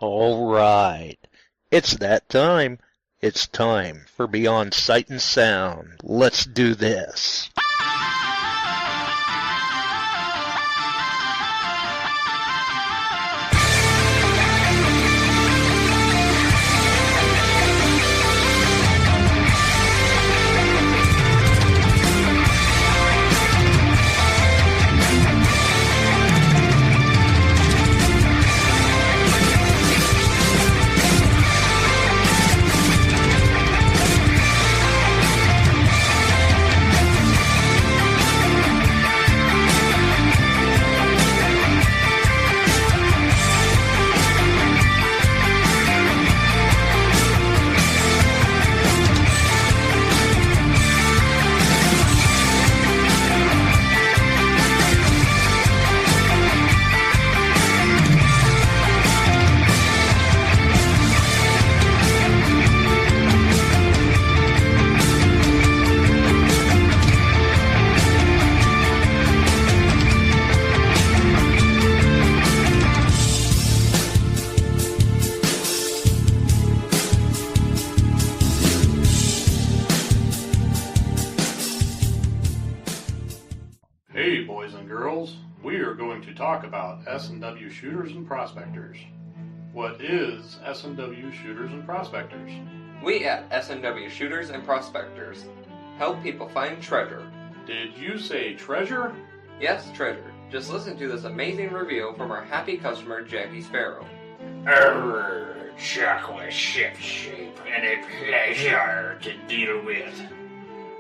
All right. It's that time. It's time for Beyond Sight and Sound. Let's do this. Hey boys and girls, we are going to talk about S&W shooters and prospectors. What is S&W shooters and prospectors? We at S&W Shooters and Prospectors help people find treasure. Did you say treasure? Yes, treasure. Just listen to this amazing review from our happy customer, Jackie Sparrow. Chuck was shipshape and a pleasure to deal with.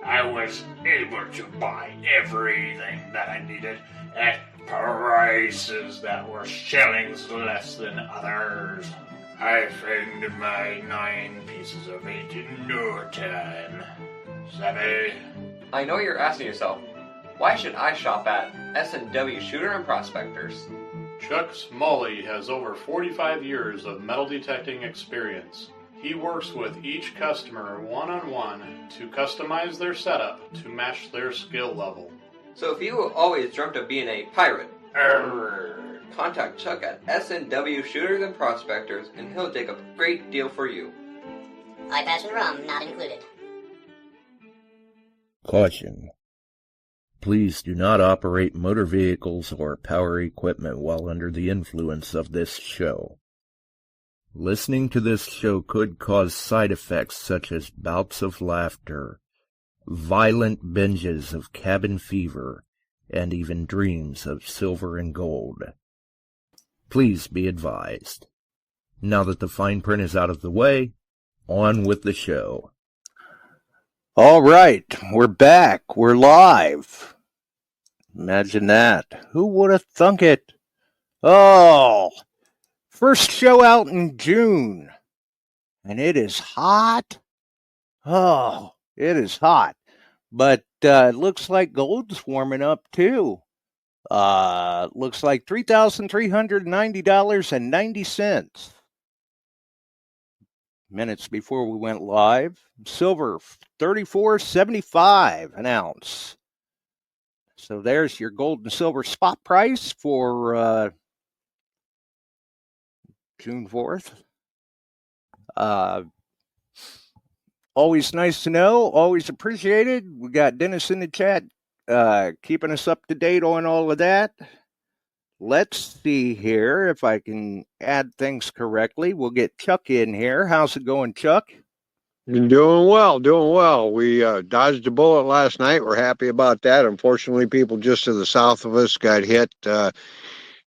I was able to buy everything that I needed at prices that were shillings less than others. I found my 9 pieces of 8 in no time. Savvy? I know you're asking yourself, why should I shop at S&W Shooter and Prospectors? Chuck Smalley has over 45 years of metal detecting experience. He works with each customer one-on-one to customize their setup to match their skill level. So if you always dreamt of being a pirate, contact Chuck at S&W Shooters and Prospectors and he'll take a great deal for you. Eye patch and rum not included. Caution. Please do not operate motor vehicles or power equipment while under the influence of this show. Listening to this show could cause side effects such as bouts of laughter, violent binges of cabin fever, and even dreams of silver and gold. Please be advised. Now that the fine print is out of the way, on with the show. All right, we're back. We're live. Imagine that. Who would have thunk it? Oh, first show out in June. And it is hot. Oh, it is hot. But it looks like gold's warming up too. Looks like $3,390.90. Minutes before we went live. Silver, $34.75 an ounce. So there's your gold and silver spot price for June 4th. Always nice to know, always appreciated. We got Dennis in the chat keeping us up to date on all of that. Let's see here if I can add things correctly. We'll get Chuck in here. How's it going, Chuck? Doing well. We dodged a bullet last night. We're happy about that. Unfortunately, people just to the south of us got hit.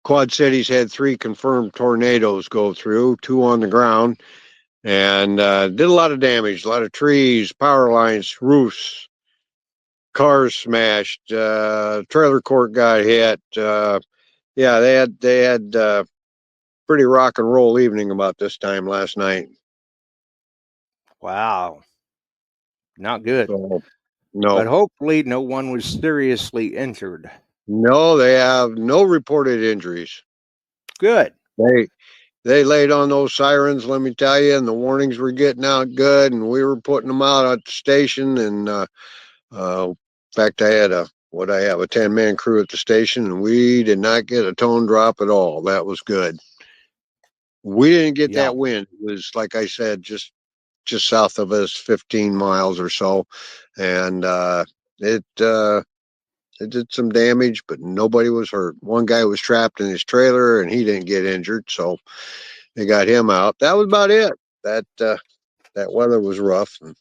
Quad Cities had 3 confirmed tornadoes go through, 2 on the ground, and did a lot of damage, a lot of trees, power lines, roofs, cars smashed, trailer court got hit. Yeah, they had pretty rock and roll evening about this time last night. Wow. Not good. So, no. But hopefully no one was seriously injured. No, they have no reported injuries. Good. They laid on those sirens, let me tell you, and the warnings were getting out good, and we were putting them out at the station. And in fact, I had a 10-man crew at the station, and we did not get a tone drop at all. That was good. We didn't get Yeah. that wind. It was, like I said, just south of us, 15 miles or so, and it did some damage, but nobody was hurt. One guy was trapped in his trailer, and he didn't get injured, so they got him out. That was about it. That weather was rough, and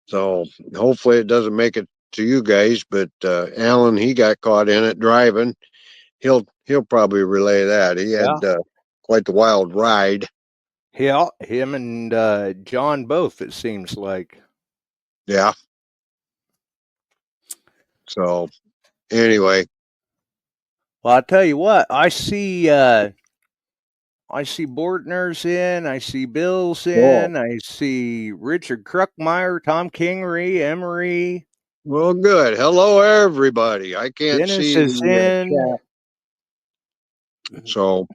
so hopefully it doesn't make it to you guys. But Alan, he got caught in it driving. He'll probably relay that. He had quite the wild ride. Yeah, him and John both, it seems like. Yeah. So anyway, Well, I'll tell you what, I see Bortner's in, I see Bill's in, I see Richard Kruckmeyer, Tom Kingery, Emery. well, good. Hello, everybody. I can't Dennis see is in. chat. So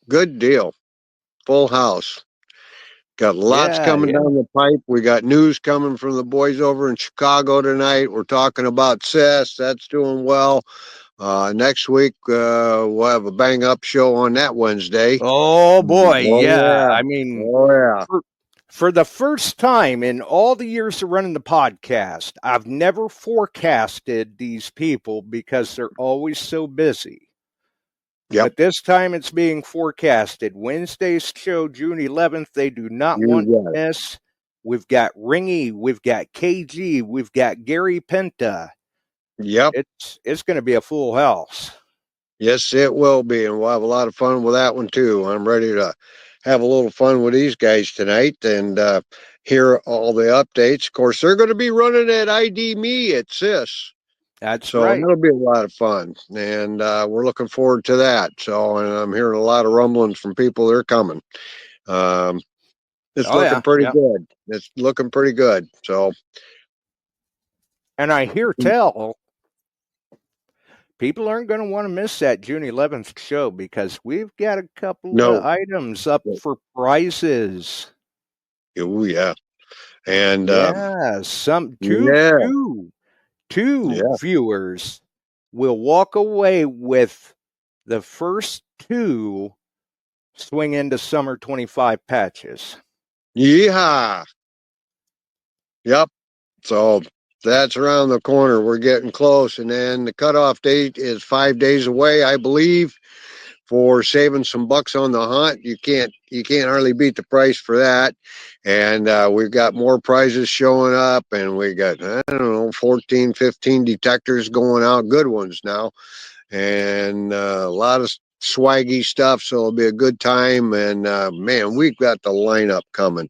good deal. Full house. Got lots coming down the pipe. We got news coming from the boys over in Chicago tonight. We're talking about CES. That's doing well. Next week, we'll have a bang up show on that Wednesday. Oh boy, yeah. I mean, for the first time in all the years of running the podcast, I've never forecasted these people because they're always so busy. But this time it's being forecasted. Wednesday's show, June 11th, they do not want to miss. We've got Ringy, we've got KG, we've got Gary Penta. Yep. It's going to be a full house. Yes, it will be, and we'll have a lot of fun with that one too. I'm ready to have a little fun with these guys tonight and hear all the updates. Of course, they're going to be running at ID Me at CIS. That's so right. That'll be a lot of fun, and we're looking forward to that. So, and I'm hearing a lot of rumblings from people that are coming. It's looking pretty good. It's looking pretty good. So, and I hear tell people aren't going to want to miss that June 11th show because we've got a couple of items up for prizes. Oh yeah, and two viewers will walk away with the first two Swing Into Summer 25 patches. Yeehaw! Yep. So that's around the corner. We're getting close, and then the cutoff date is 5 days away, I believe, for saving some bucks on the hunt. You can't hardly beat the price for that. And we've got more prizes showing up, and we got 14, 15 detectors going out, good ones now, and a lot of swaggy stuff. So it'll be a good time. And man, we've got the lineup coming.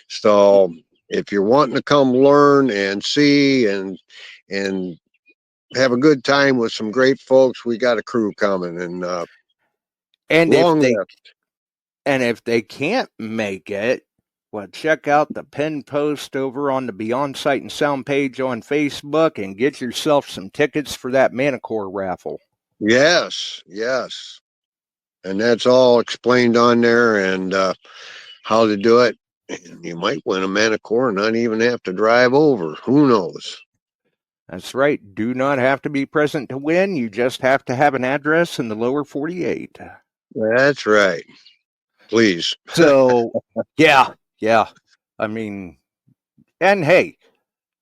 So if you're wanting to come learn and see and have a good time with some great folks, we got a crew coming, and if they can't make it, well, check out the pin post over on the Beyond Sight and Sound page on Facebook and get yourself some tickets for that Manticore raffle. Yes. And that's all explained on there, and how to do it. And you might win a Manticore and not even have to drive over. Who knows? That's right. Do not have to be present to win. You just have to have an address in the lower 48. That's right. Please. So, yeah. I mean, and hey,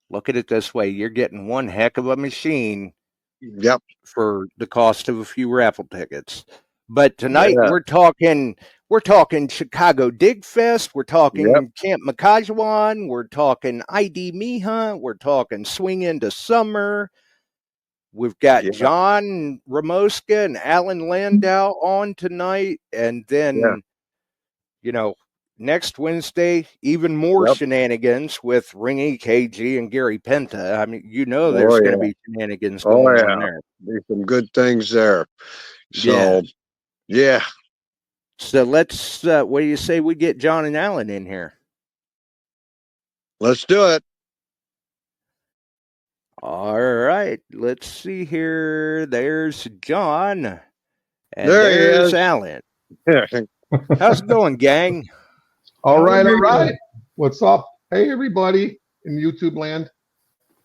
look at it this way. You're getting one heck of a machine. Yep. For the cost of a few raffle tickets. But tonight we're talking Chicago Dig Fest. We're talking Camp Makajuan. We're talking ID Me Hunt. We're talking Swing Into Summer. We've got John Ramoska and Alan Landau on tonight. And then, next Wednesday, even more shenanigans with Ringy, KG, and Gary Penta. I mean, there's going to be shenanigans going on there. There's some good things there. So, yeah. So let's, what do you say we get John and Alan in here? Let's do it. All right. Let's see here. There's John. And there's Alan. How's it going, gang? All right. What's up? Hey, everybody in YouTube land.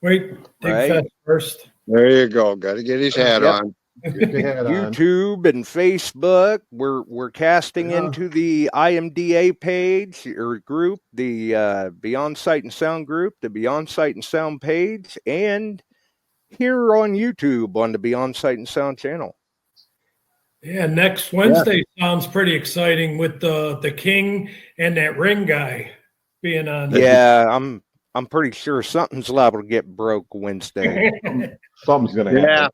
Wait, Dig Fest first. There you go. Got to get his hat on. Get your hat on. YouTube and Facebook. We're casting into the IMDA page or group, the Beyond Sight and Sound group, the Beyond Sight and Sound page, and here on YouTube on the Beyond Sight and Sound channel. Yeah, next Wednesday sounds pretty exciting with the King and that ring guy being on. Yeah, I'm pretty sure something's liable to get broke Wednesday. Something's gonna happen. Yeah,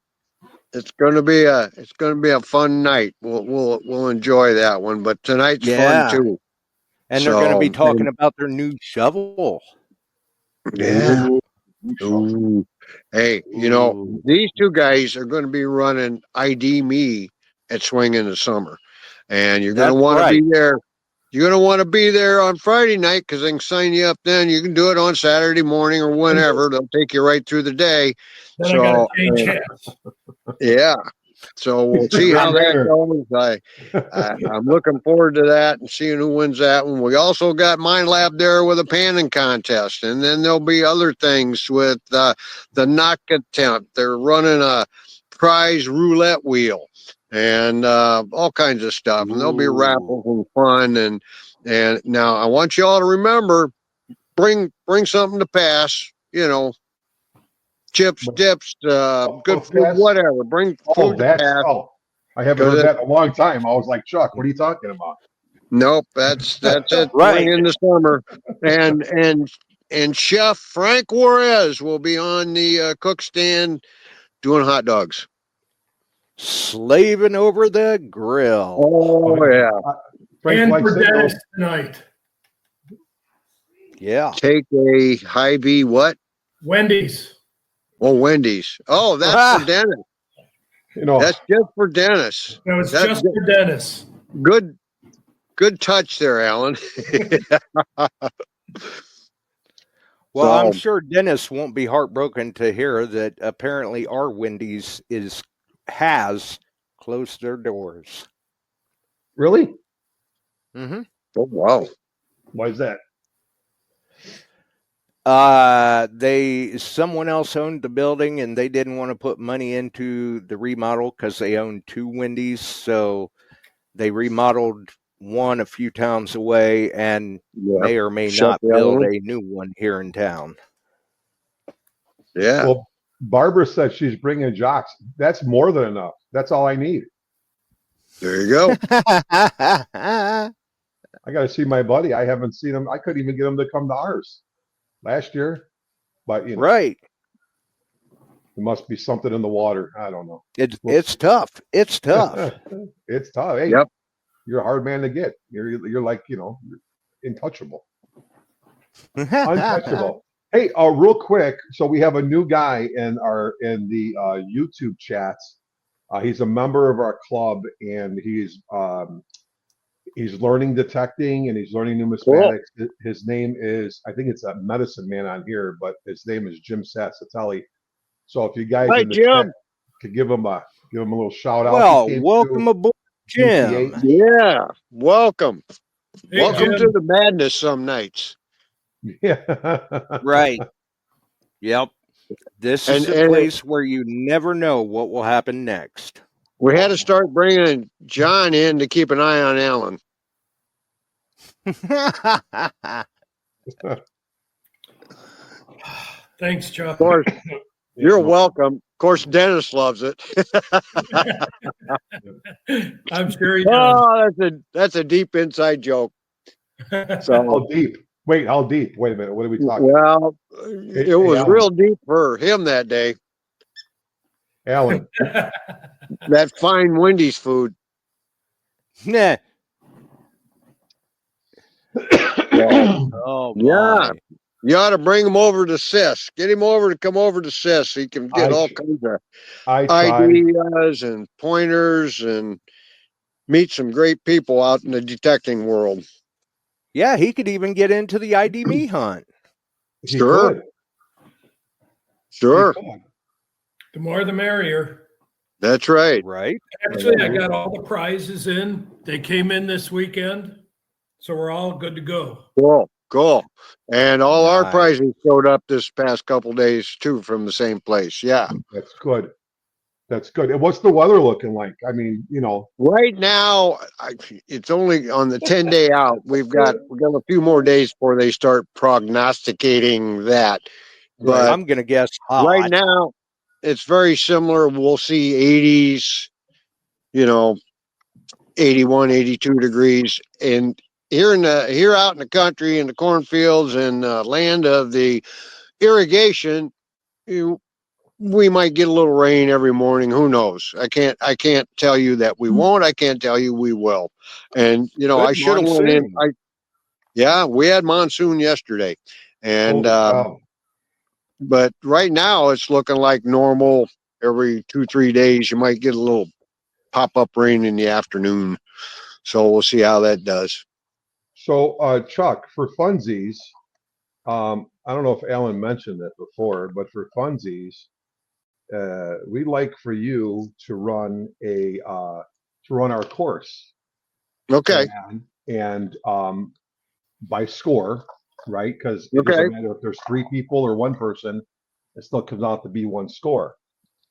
it's gonna be a fun night. We'll enjoy that one. But tonight's fun too. And they're going to be talking about their new shovel. Yeah. Ooh. Hey, these two guys are going to be running ID Me at Swing in the Summer, and you're going to want to be there. You're going to want to be there on Friday night because they can sign you up then. You can do it on Saturday morning or whenever. They'll take you right through the day. Then I gotta change hats. Yeah. So we'll see how that goes. I'm looking forward to that and seeing who wins that one. We also got Mind Lab there with a panning contest, and then there'll be other things with the knock attempt. They're running a prize roulette wheel and all kinds of stuff. And there'll be raffles and fun. And now I want you all to remember, bring something to pass. Chips, dips, good food, whatever. Bring food to pass. I haven't heard that in a long time. I was like, Chuck, what are you talking about? Nope, that's it. Right in the summer, and Chef Frank Juarez will be on the cook stand doing hot dogs, slaving over the grill. Oh yeah, And for Dennis tonight. Yeah, take a Hy-Vee what? Wendy's. Oh, Wendy's. Oh, that's for Dennis. That's just for Dennis. That was just for Dennis. Good touch there, Alan. Well, I'm sure Dennis won't be heartbroken to hear that apparently our Wendy's has closed their doors. Really? Mm-hmm. Oh, wow. Why is that? Someone else owned the building and they didn't want to put money into the remodel because they own two Wendy's. So they remodeled one a few towns away and may or may not build a new one here in town. Yeah. Well, Barbara said she's bringing jocks. That's more than enough. That's all I need. There you go. I got to see my buddy. I haven't seen him. I couldn't even get him to come to ours last year, but right. There must be something in the water. I don't know. It's tough. It's tough. It's tough. Hey, yep. You're a hard man to get. You're like, untouchable. Untouchable. Hey, real quick. So we have a new guy in the YouTube chats. He's a member of our club, and he's learning detecting and he's learning numismatics. Cool. His name is, I think it's a medicine man on here, but his name is Jim Sassatelli. So if you guys in the chat could give him a little shout out. Well, welcome aboard, Jim. Yeah, welcome. Hey, welcome Jim. to the madness some nights. Yeah. Right. Yep. This is a place where you never know what will happen next. We had to start bringing John in to keep an eye on Alan. Thanks, Chuck. Of course, you're welcome. Of course, Dennis loves it. I'm sure he does. Oh, that's a deep inside joke. So how deep? Wait, how deep? Wait a minute. What are we talking? Well, it was real deep for him that day. Alan. That fine Wendy's food. Nah. Oh, yeah. You ought to bring him over to Sis. Get him over to come over to Sis. He can get all kinds of ideas and pointers and meet some great people out in the detecting world. Yeah, he could even get into the ID Me hunt. Sure. Sure. The more the merrier. That's right. Right. Actually, I got all the prizes in. They came in this weekend. So we're all good to go. Cool. And all our prizes showed up this past couple days too from the same place. Yeah. That's good. That's good. And what's the weather looking like? I mean, Right now, it's only on the 10-day out. We've got a few more days before they start prognosticating that. But I'm going to guess hot. Right now, it's very similar. We'll see 80s, 81, 82 degrees. And here out in the country, in the cornfields and land of the irrigation, we might get a little rain every morning. Who knows? I can't tell you that we won't. I can't tell you we will. And I should have went in. We had monsoon yesterday, and but right now it's looking like normal. Every 2-3 days, you might get a little pop-up rain in the afternoon. So we'll see how that does. So, Chuck, for funsies, I don't know if Alan mentioned it before, but for funsies, we'd like for you to run our course. Okay. And by score, right? Because it doesn't matter if there's 3 people or 1 person, it still comes out to be 1 score.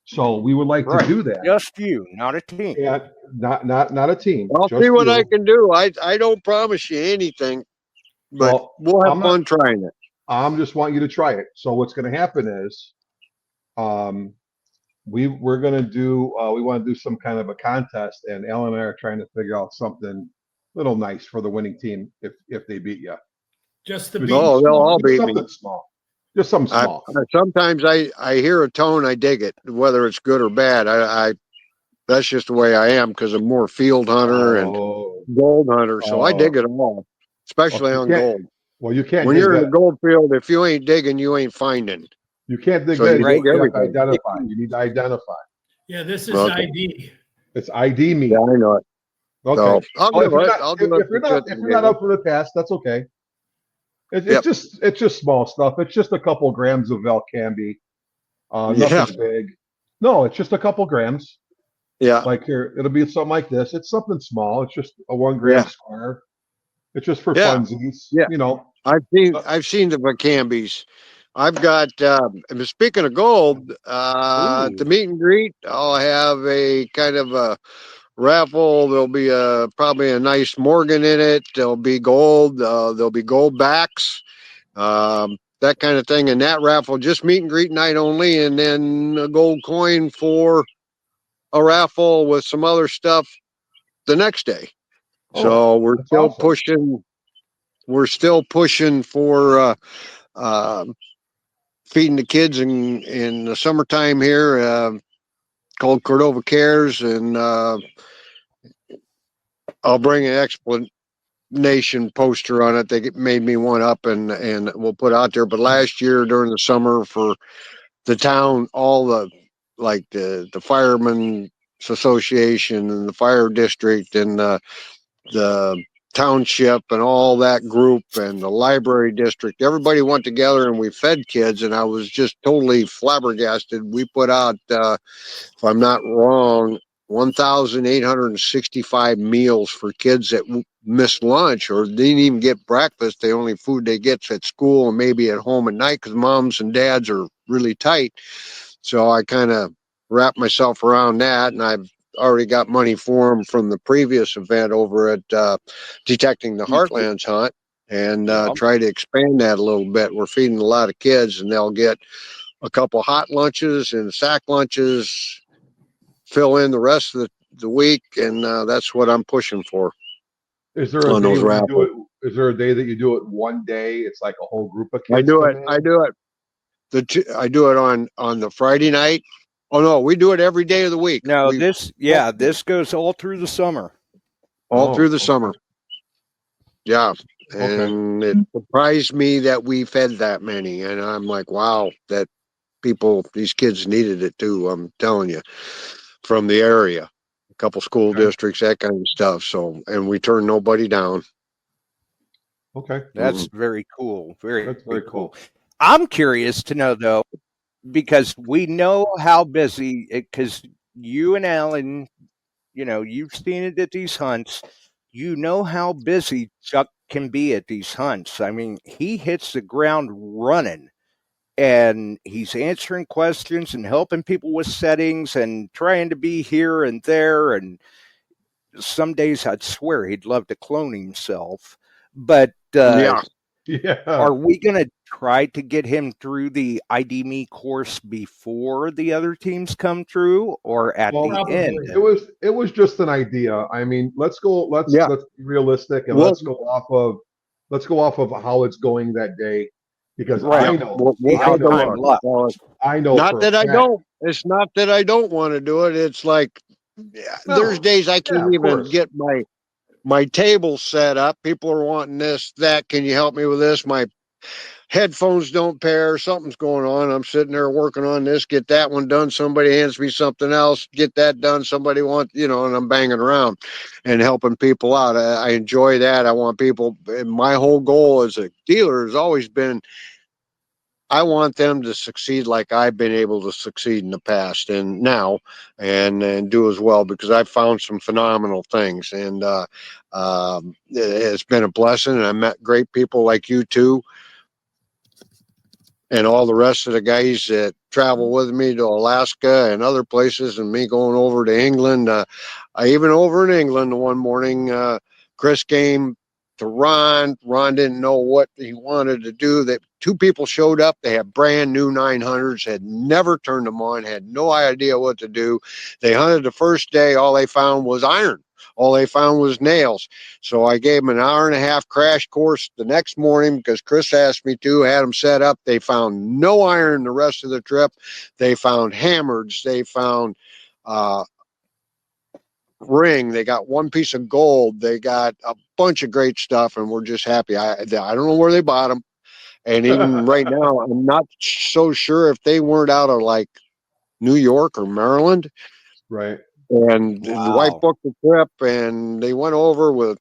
So we would like to do that. Just you, not a team. Yeah, not a team. I'll see what I can do. I don't promise you anything, but we'll have fun trying it. I'm just wanting you to try it. So what's going to happen is, we're going to do, we want to do some kind of a contest, and Alan and I are trying to figure out something little nice for the winning team if they beat you. Just the beat. Oh, they'll all beat me. Small. Just something small. Sometimes I hear a tone, I dig it, whether it's good or bad. I that's just the way I am because I'm more field hunter and gold hunter, so I dig it all, especially on gold. Well, you can't. When you're in the gold field, if you ain't digging, you ain't finding. You can't dig that. You have to identify. You need to identify. Yeah, this is ID. It's ID me. Yeah, I know it. Okay. So, if you're not up for the task, that's okay. It's just small stuff. It's just a couple grams of Valcambi. Nothing big. No, it's just a couple grams. Yeah. Like here, it'll be something like this. It's something small. It's just a 1 gram square. It's just for funsies. Yeah. I've seen the Vacambis. I've got speaking of gold, the meet and greet, I'll have a kind of a raffle. There'll be probably a nice Morgan in it. There'll be gold. There'll be gold backs, that kind of thing. And that raffle, just meet and greet night only, and then a gold coin for a raffle with some other stuff the next day. So we're still pushing. We're still pushing for feeding the kids in the summertime here, called Cordova Cares, and I'll bring an explanation poster on it. They made me one up, and we'll put out there. But last year during the summer for the town, all the Firemen's Association and the fire district and the township and all that group and the library district, everybody went together and we fed kids, and I was just totally flabbergasted. We put out, if I'm not wrong, 1,865 meals for kids that missed lunch or didn't even get breakfast. The only food they get at school and maybe at home at night because moms and dads are really tight. So I kind of wrapped myself around that, and I've already got money for them from the previous event over at Detecting the Heartlands Hunt, and try to expand that a little bit. We're feeding a lot of kids, and they'll get a couple hot lunches and sack lunches, fill in the rest of the week, and that's what I'm pushing for. Is there a day you do it? Is there a day that you do it one day? It's like a whole group of kids. I do it. I do it on the Friday night. Oh no, we do it every day of the week. No, this goes all through the summer. All through the summer. Yeah. And it surprised me that we fed that many. And I'm like, wow, that these kids needed it too. I'm telling you, from the area, a couple school districts, that kind of stuff. So, and we turned nobody down. Okay. That's very cool. Very cool. I'm curious to know though, because we know how busy, because you and Alan, you've seen it at these hunts. You know how busy Chuck can be at these hunts. I mean, he hits the ground running. and he's answering questions and helping people with settings and trying to be here and there. And some days I'd swear he'd love to clone himself. But Yeah. are we going to try to get him through the ID Me course before the other teams come through, or at the probably. end? It was just an idea. I mean, let's be realistic and let's go off of how it's going that day, because I know I know. Not that I don't. It's not that I don't want to do it. It's like there's days I can't even get my table set up. People are wanting this, that. Can you help me with this? My headphones don't pair. Something's going on. I'm sitting there working on this, get that one done. Somebody hands me something else, get that done. Somebody wants, and I'm banging around and helping people out. I enjoy that. I want people, and my whole goal as a dealer has always been, I want them to succeed like I've been able to succeed in the past and now, and do as well, because I've found some phenomenal things, and it's been a blessing. And I met great people like you two and all the rest of the guys that travel with me to Alaska and other places, and me going over to England. Even over in England one morning, Chris came to Ron. Ron didn't know what he wanted to do. That two people showed up. They had brand new 900s, had never turned them on, had no idea what to do. They hunted the first day. All they found was iron. All they found was nails. So I gave them an hour-and-a-half crash course the next morning because Chris asked me to, had them set up. They found no iron the rest of the trip. They found hammers. They found ring. They got one piece of gold. They got a bunch of great stuff, and we're just happy. I don't know where they bought them. And even right now, I'm not so sure if they weren't out of like New York or Maryland. Right. And the wife booked the trip, and they went over with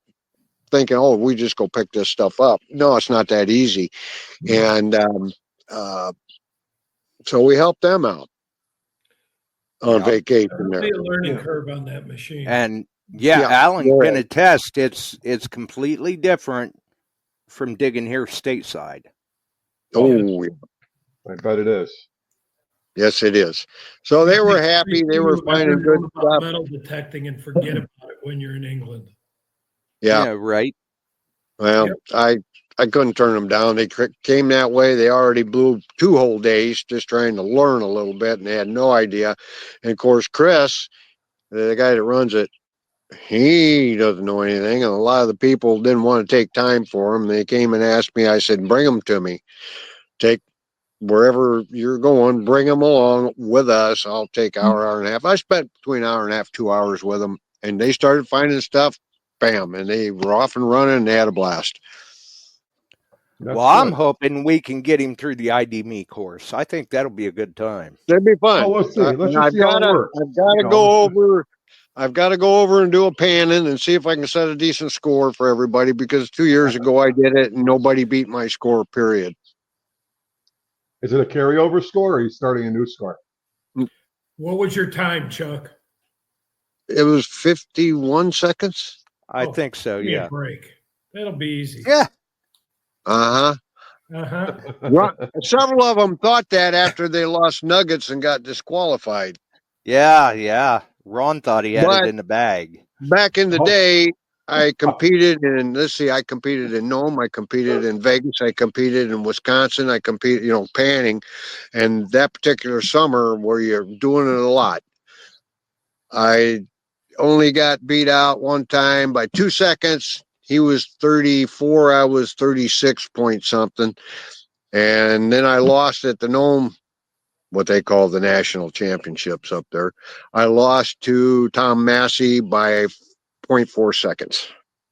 thinking, oh, we just go pick this stuff up. No, it's not that easy. And so we helped them out on vacation. There'll be a learning curve on that machine. And Alan can attest, it's completely different from digging here stateside. Oh, I bet it is. Yes, it is. So they were happy. They were finding good stuff. Metal detecting and forget about it when you're in England. Yeah, right. Well, I couldn't turn them down. They came that way. They already blew 2 whole days just trying to learn a little bit, and they had no idea. And of course, Chris, the guy that runs it, he doesn't know anything. And a lot of the people didn't want to take time for him. They came and asked me. I said, bring them to me. Take wherever you're going, bring them along with us. I'll take hour and a half. I spent between an hour and a half, 2 hours with them, and they started finding stuff. Bam, and they were off and running, and they had a blast. I'm hoping we can get him through the ID Me course. I think that'll be a good time. That'd be fun. Oh, let's see. Let's just see how it works. I've got to go over. I've got to go over and do a panning and see if I can set a decent score for everybody, because 2 years ago I did it and nobody beat my score, period. Is it a carryover score, or are you starting a new score? What was your time, Chuck? It was 51 seconds. I think so, yeah. Break. That'll be easy. Yeah. Several of them thought that after they lost nuggets and got disqualified. Yeah. Ron thought he had it in the bag. Back in the day, I competed in, I competed in Nome, I competed in Vegas, I competed in Wisconsin, I competed, panning. And that particular summer where you're doing it a lot, I only got beat out one time by 2 seconds. He was 34, I was 36 point something. And then I lost at the Nome, what they call the national championships up there. I lost to Tom Massey by 0.4 seconds.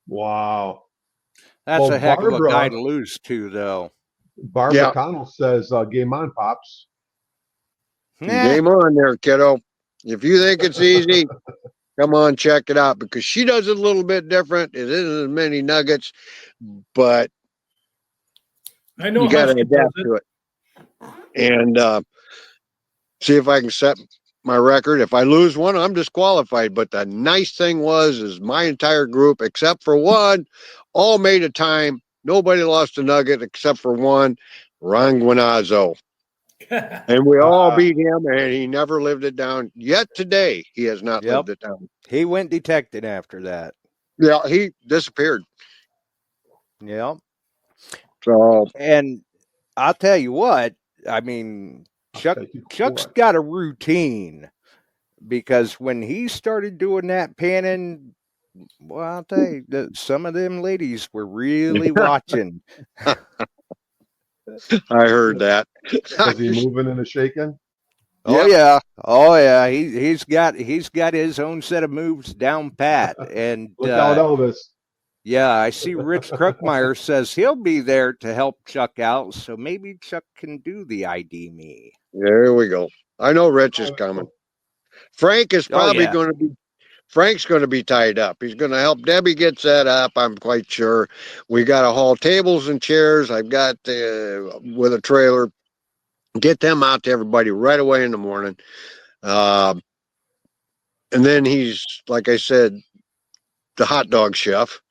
Wow. That's a heck of a guy to lose to, though. Barbara McConnell says, game on, Pops. Game on there, kiddo. If you think it's easy, come on, check it out, because she does it a little bit different. It isn't as many nuggets, but I know you got to adapt to it. And see if I can set my record. If I lose one, I'm disqualified. But the nice thing is my entire group, except for one, all made a time. Nobody lost a nugget except for one, Ron Guinazzo. And we all beat him, and he never lived it down. Yet today, he has not Yep. lived it down. He went detecting after that. Yeah, he disappeared. Yep. So, And I'll tell you what, I mean, Chuck's got a routine, because when he started doing that panning, well, I'll tell you that some of them ladies were really watching. I heard that. Was he moving and shaking? Oh yeah. He's got his own set of moves down pat. And Look out, Elvis. Yeah, I see Rich Kruckmeyer says he'll be there to help Chuck out, so maybe Chuck can do the ID me. There we go. I know Rich is coming. Frank is probably going to be. Frank's going to be tied up. He's going to help Debbie get set up. I'm quite sure. We got to haul tables and chairs. I've got with a trailer. Get them out to everybody right away in the morning. And then he's, like I said, the hot dog chef.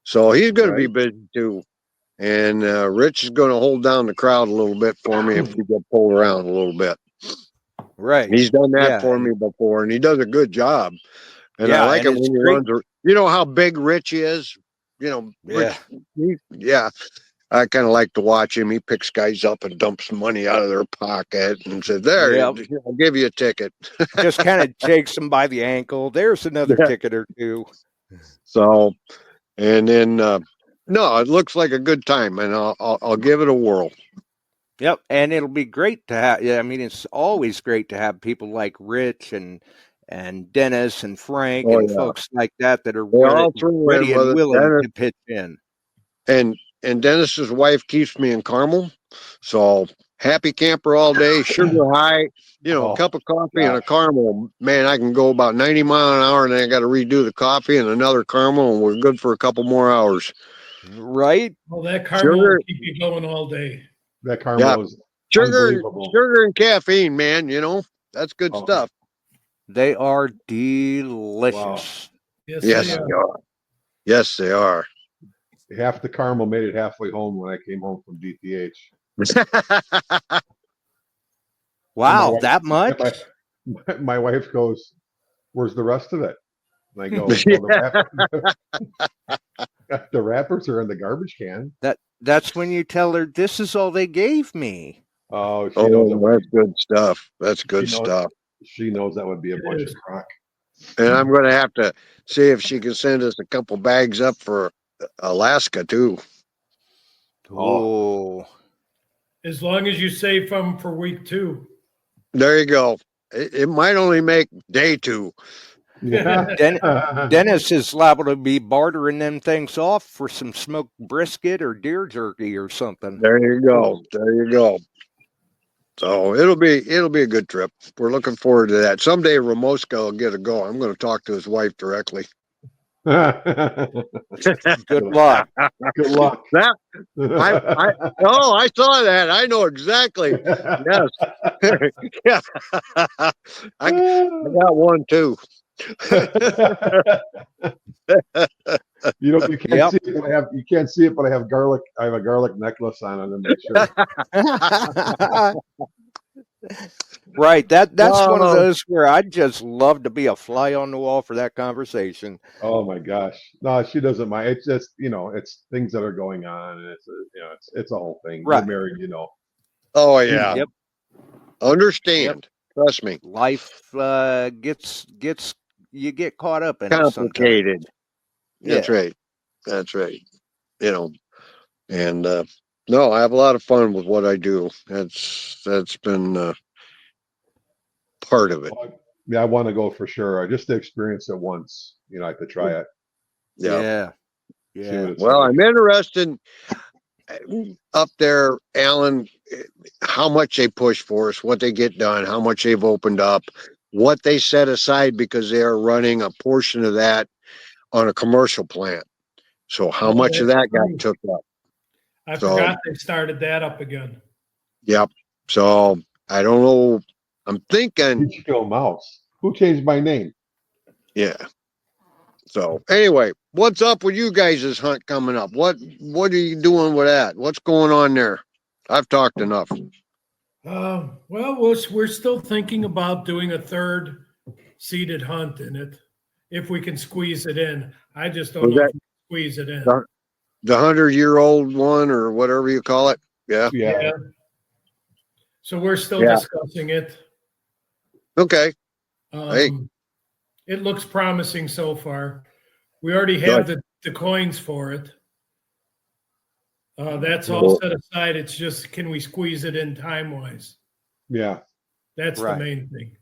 So he's going to be busy too. And Rich is going to hold down the crowd a little bit for me if we get pulled around a little bit. Right. He's done that for me before, and he does a good job. And I like it when he runs. You know how big Rich is? You know, Rich, I kind of like to watch him. He picks guys up and dumps money out of their pocket and says, there, I'll give you a ticket. Just kind of takes them by the ankle. There's another ticket or two. So, and then, no, it looks like a good time, and I'll give it a whirl. Yep, and it'll be great to have. Yeah, I mean, it's always great to have people like Rich and Dennis and Frank and folks like that are ready and willing to pitch in. And Dennis's wife keeps me in Carmel, so happy camper all day, sugar high. You know, a cup of coffee and a Carmel. Man, I can go about 90 miles an hour, and then I got to redo the coffee and another Carmel, and we're good for a couple more hours. Right? Well, that Carmel will keep you going all day. That Carmel is sugar and caffeine, man. You know, that's good stuff. They are delicious. Wow. Yes, they are. Yes, they are. Half the Carmel made it halfway home when I came home from DPH. Wow, that much? My wife goes, "Where's the rest of it?" And I go, the wrappers are in the garbage can. That's when you tell her, this is all they gave me. Oh, that's good stuff. That's good stuff. She knows that would be a bunch of crock. And I'm going to have to see if she can send us a couple bags up for Alaska too. Oh, as long as you save them for week 2. There you go. It might only make day 2. Yeah. Dennis is liable to be bartering them things off for some smoked brisket or deer jerky or something. There you go. There you go. So it'll be a good trip. We're looking forward to that. Someday Ramoska will get a go. I'm going to talk to his wife directly. Good luck. Good luck. I saw that. I know exactly. Yes. Yeah. I got one too. You can't see it, but you can't see it, but I have garlic. I have a garlic necklace on under my shirt. Right. That's one of those where I'd just love to be a fly on the wall for that conversation. Oh my gosh. No, she doesn't mind. It's just, it's things that are going on, and it's a whole thing. Right. You're married, Oh yeah. Yep. Understand. Yep. Trust me. Life gets you get caught up in complicated. That's right. That's right. And no, I have a lot of fun with what I do. That's been part of it. Yeah, I want to go for sure. Just to experience it once, I have to try it. Yeah. Well, I'm interested up there, Alan, how much they push for us, what they get done, how much they've opened up, what they set aside because they are running a portion of that on a commercial plant. So how much of that got took up? I forgot they started that up again. Yep. So I don't know. I'm thinking. Digital Mouse. Who changed my name? Yeah. So anyway, what's up with you guys' hunt coming up? What are you doing with that? What's going on there? I've talked enough. Well, we're still thinking about doing a third seated hunt in it, if we can squeeze it in. I just don't know if we can squeeze it in. The 100-year-old one or whatever you call it. Yeah. Yeah. So we're still discussing it. Okay. It looks promising so far. We already have the coins for it. That's all set aside. It's just, can we squeeze it in time-wise? Yeah. That's the main thing.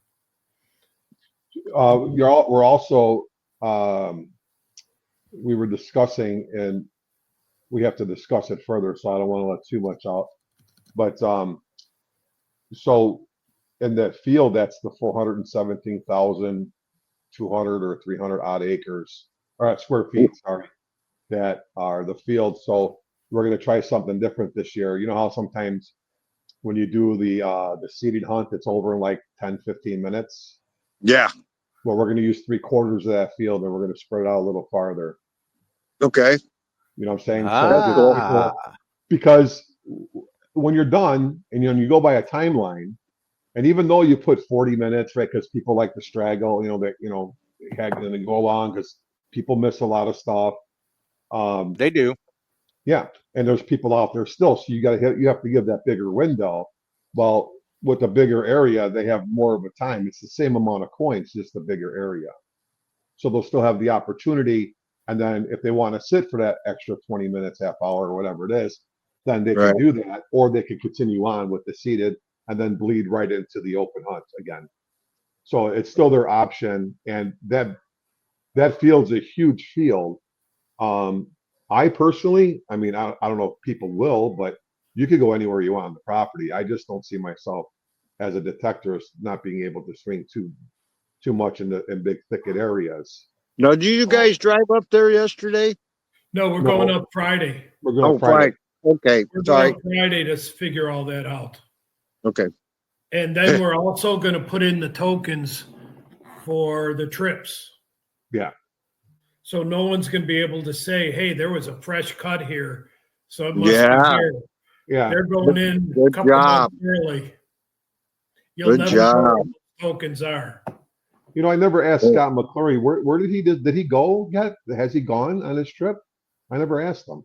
We're also, we were discussing, and we have to discuss it further, so I don't want to let too much out. But so in that field, that's the 417,200 or 300 odd acres, or square feet, sorry, that are the field. So we're going to try something different this year. You know how sometimes when you do the seeded hunt, it's over in like 10, 15 minutes? Yeah. Well, we're going to use 3/4 of that field, and we're going to spread it out a little farther. Okay. You know what I'm saying? So because when you're done and you go by a timeline, and even though you put 40 minutes, right, because people like to straggle, and go along because people miss a lot of stuff. They do. Yeah, and there's people out there still, so you have to give that bigger window. Well, with a bigger area, they have more of a time. It's the same amount of coins, just a bigger area. So they'll still have the opportunity. And then if they want to sit for that extra 20 minutes, half hour, or whatever it is, then they can do that, or they can continue on with the seated and then bleed right into the open hunt again. So it's still their option. And that field's a huge field. I personally, I mean, I don't know if people will, but you could go anywhere you want on the property. I just don't see myself as a detectorist not being able to swing too much in big thicket areas. Now, did you guys drive up there yesterday? No, we're going up Friday. We're going Friday. Okay, we're sorry. Going Friday to figure all that out. Okay. And then we're also going to put in the tokens for the trips. Yeah. So no one's going to be able to say, hey, there was a fresh cut here. So it must be here. Yeah. They're going in Good a couple job. months early. You'll Good never job. know what the tokens are. You know, I never asked Scott McClurry, where did he go yet? Has he gone on his trip? I never asked him.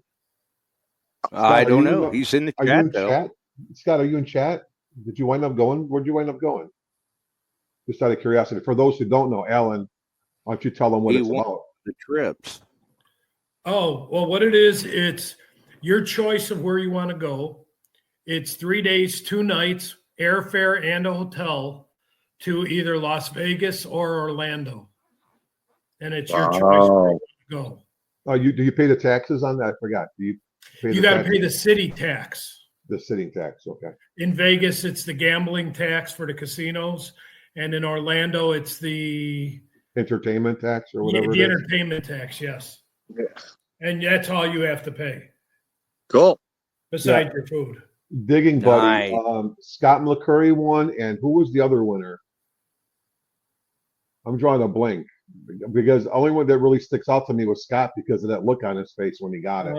Scott, I don't know. He's in the chat, though. Chat? Scott, are you in chat? Did you wind up going? Where'd you wind up going? Just out of curiosity. For those who don't know, Alan, why don't you tell them what it's about? The trips. Oh, well, what it is, it's your choice of where you want to go. It's 3 days, 2 nights, airfare and a hotel to either Las Vegas or Orlando. And it's your choice where you want to go. Oh, do you pay the taxes on that? I forgot. Do you got to pay the city tax. The city tax, okay. In Vegas, it's the gambling tax for the casinos. And in Orlando, it's the entertainment tax or whatever. The entertainment tax, yes. Yeah. And that's all you have to pay. Cool. Besides your food. Digging Buddy. Scott McCurry won, and who was the other winner? I'm drawing a blank because the only one that really sticks out to me was Scott because of that look on his face when he got it.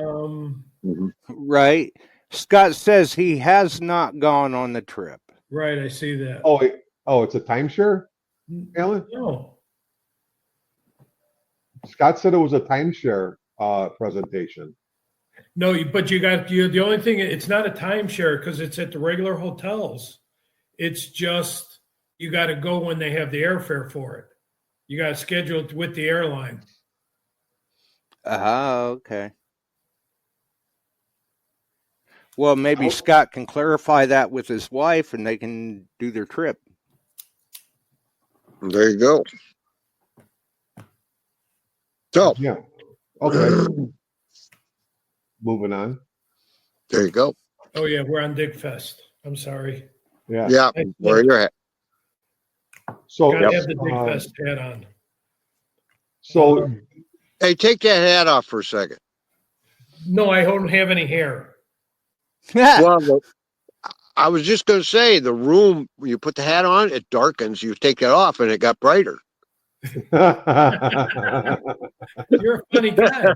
Right. Scott says he has not gone on the trip. Right, I see that. Oh, it's a timeshare, Alan? No. Scott said it was a timeshare presentation. No, but the only thing, it's not a timeshare because it's at the regular hotels. It's just you got to go when they have the airfare for it. You got to schedule it with the airline. Okay. Well, maybe Scott can clarify that with his wife and they can do their trip. There you go. So, yeah. Okay. Moving on. There you go. Oh, yeah, we're on Digfest. I'm sorry. Yeah. Yeah, where you're at. So, gotta have the Digfest hat on. So, hey, take that hat off for a second. No, I don't have any hair. Well, I was just going to say, the room, when you put the hat on, it darkens. You take it off, and it got brighter. You're a funny guy.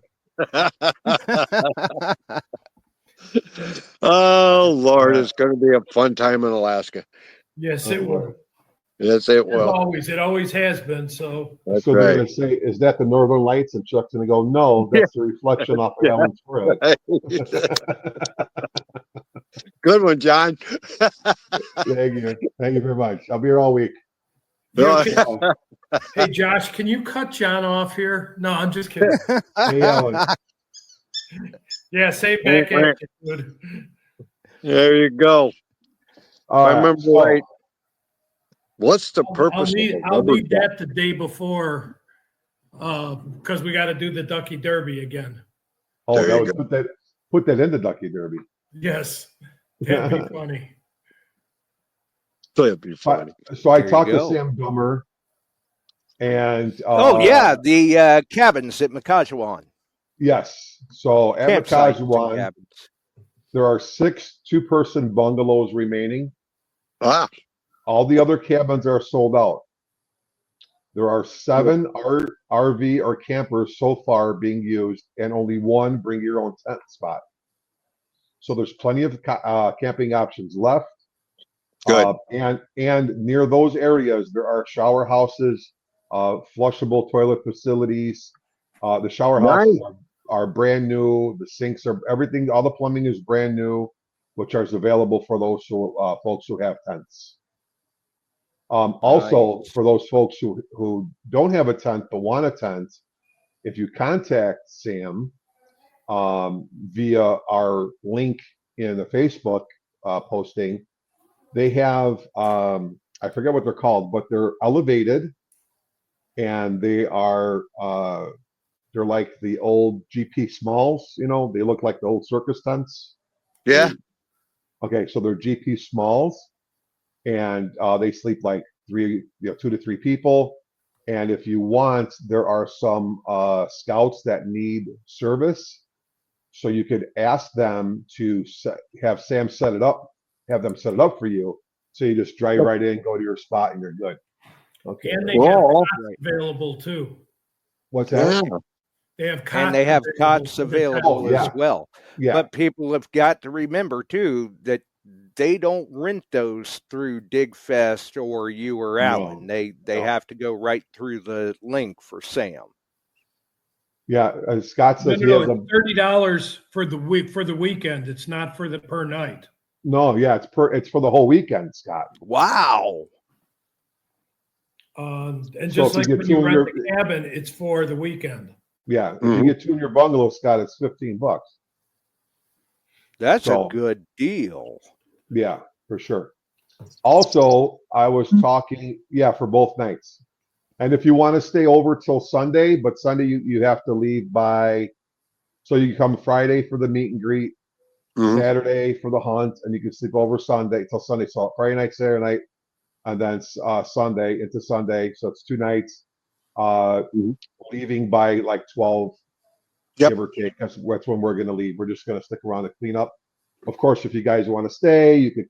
Oh, Lord, it's going to be a fun time in Alaska. Yes, it will. Yes, it As will. always, it always has been. So That's So right. they're going to say, "Is that the Northern Lights?" And Chuck's going to go, "No, that's the reflection off of Ellen's Spread." Good one, John. Thank you very much. I'll be here all week. Hey, Josh, can you cut John off here? No, I'm just kidding. Hey, Ellen. Yeah, same back attitude. There you go. All I right, remember so- right. What's the purpose? I'll need that the day before, because we got to do the Ducky Derby again. Oh, There that you was put that in the Ducky Derby. Yes, that'd be funny. That'd be funny. So I There you talked to go. Sam Dummer, and Oh yeah, the cabins at Makajawan. yes. So at Campsites and Makajawan, cabins. there are 6 2-person bungalows remaining. Ah, All the other cabins are sold out. There are 7 RV or campers so far being used, and only 1 bring your own tent spot. So there's plenty of camping options left. good. And near those areas, there are shower houses, flushable toilet facilities. The shower houses are brand new. The sinks are everything. All the plumbing is brand new, which is available for those folks who have tents. Also, Nice. for those folks who don't have a tent but want a tent, if you contact Sam via our link in the Facebook posting, they have I forget what they're called, but they're elevated, and they are they're like the old GP Smalls. You know, they look like the old circus tents. Yeah. Okay, so they're GP Smalls, and they sleep like 2 to 3 people. And if you want, there are some scouts that need service, so you could ask them to have Sam set it up, have them set it up for you. So you just drive right in, go to your spot, and you're good. Okay. And they have cots available too. What's that? Yeah. They have cots And they have cots for the available tent. as well. Yeah. But people have got to remember too that they don't rent those through DigFest or you or Alan. They have to go right through the link for Sam. Yeah, Scott says he No, has a it's $30 for the week for the weekend. It's not for the per night. no. Yeah, it's for the whole weekend, Scott. Wow. And So just if like you get when 2 you in rent your the cabin, it's for the weekend. yeah, if you get 2 in your bungalow, Scott, it's $15. That's So- a good deal. Yeah, for sure. Also, I was talking, for both nights. And if you want to stay over till Sunday, but Sunday you have to leave by, so you come Friday for the meet and greet, Mhm. Saturday for the hunt, and you can sleep over Sunday till Sunday. So Friday night, Saturday night, and then Sunday into Sunday. So it's 2 nights. Leaving by like 12, give or take. That's when we're going to leave. We're just going to stick around to clean up. Of course, if you guys want to stay, you could,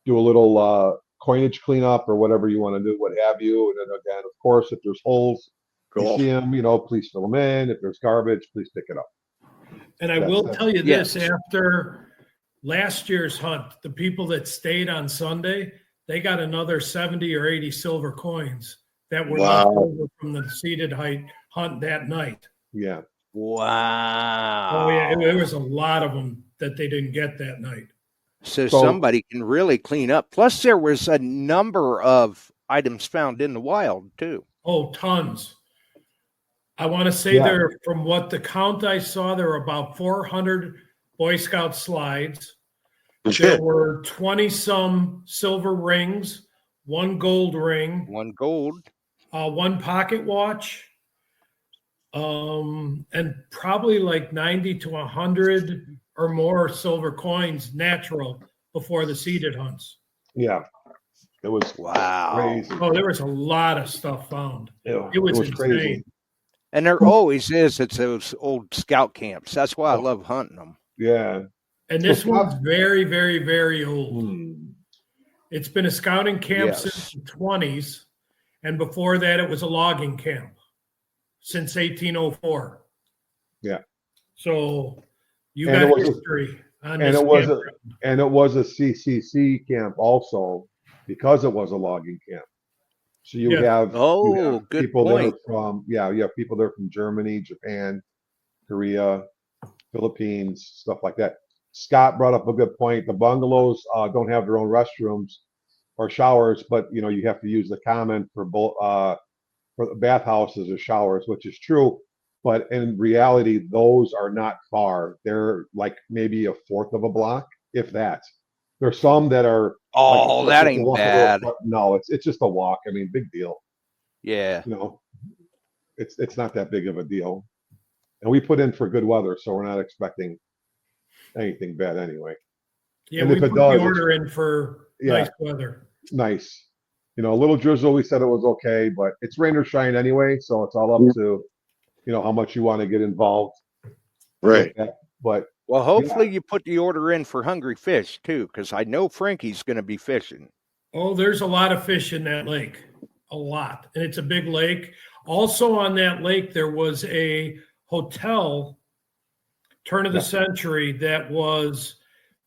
do a little coinage cleanup or whatever you want to do, what have you. And then again, of course, if there's holes, you see them, please fill them in. If there's garbage, please pick it up. And I will tell you Yes. this, after last year's hunt, the people that stayed on Sunday, they got another 70 or 80 silver coins that were left over from the seated hunt that night. Yeah. Wow. Oh yeah, it was a lot of them that they didn't get that night. So somebody can really clean up. Plus, there was a number of items found in the wild too. Oh, tons. I want to say there, from what the count I saw, there were about 400 Boy Scout slides. There were 20-some silver rings, 1 gold ring, 1 gold, 1 pocket watch, and probably like 90 to 100 or more silver coins natural before the seated hunts. Yeah. It was crazy. Oh, there was a lot of stuff found. It was insane. crazy. and there always is. It's those old scout camps. That's why I love hunting them. Yeah. And this one's very, very, very old. It's been a scouting camp since the 20s, and before that, it was a logging camp since 1804. Yeah. So you And got it was history. on And this it was campground. a CCC camp also, because it was a logging camp. So you have good people there point. from you have people there from Germany, Japan, Korea, Philippines, stuff like that. Scott brought up a good point. The bungalows don't have their own restrooms or showers, but you have to use the common for both for the bathhouses or showers, which is true. But in reality, those are not far. They're like maybe a fourth of a block, if that. There's some that are. Oh, that ain't bad. No, it's just a walk. I mean, big deal. Yeah. It's not that big of a deal. And we put in for good weather, so we're not expecting anything bad anyway. Yeah, we put the order in for nice weather. Nice. A little drizzle, we said it was okay, but it's rain or shine anyway, so it's all up to, how much you want to get involved. Right. But well, hopefully you put the order in for Hungry Fish too, because I know Frankie's going to be fishing. Oh, there's a lot of fish in that lake, a lot, and it's a big lake. Also on that lake, there was a hotel, turn of the century, that was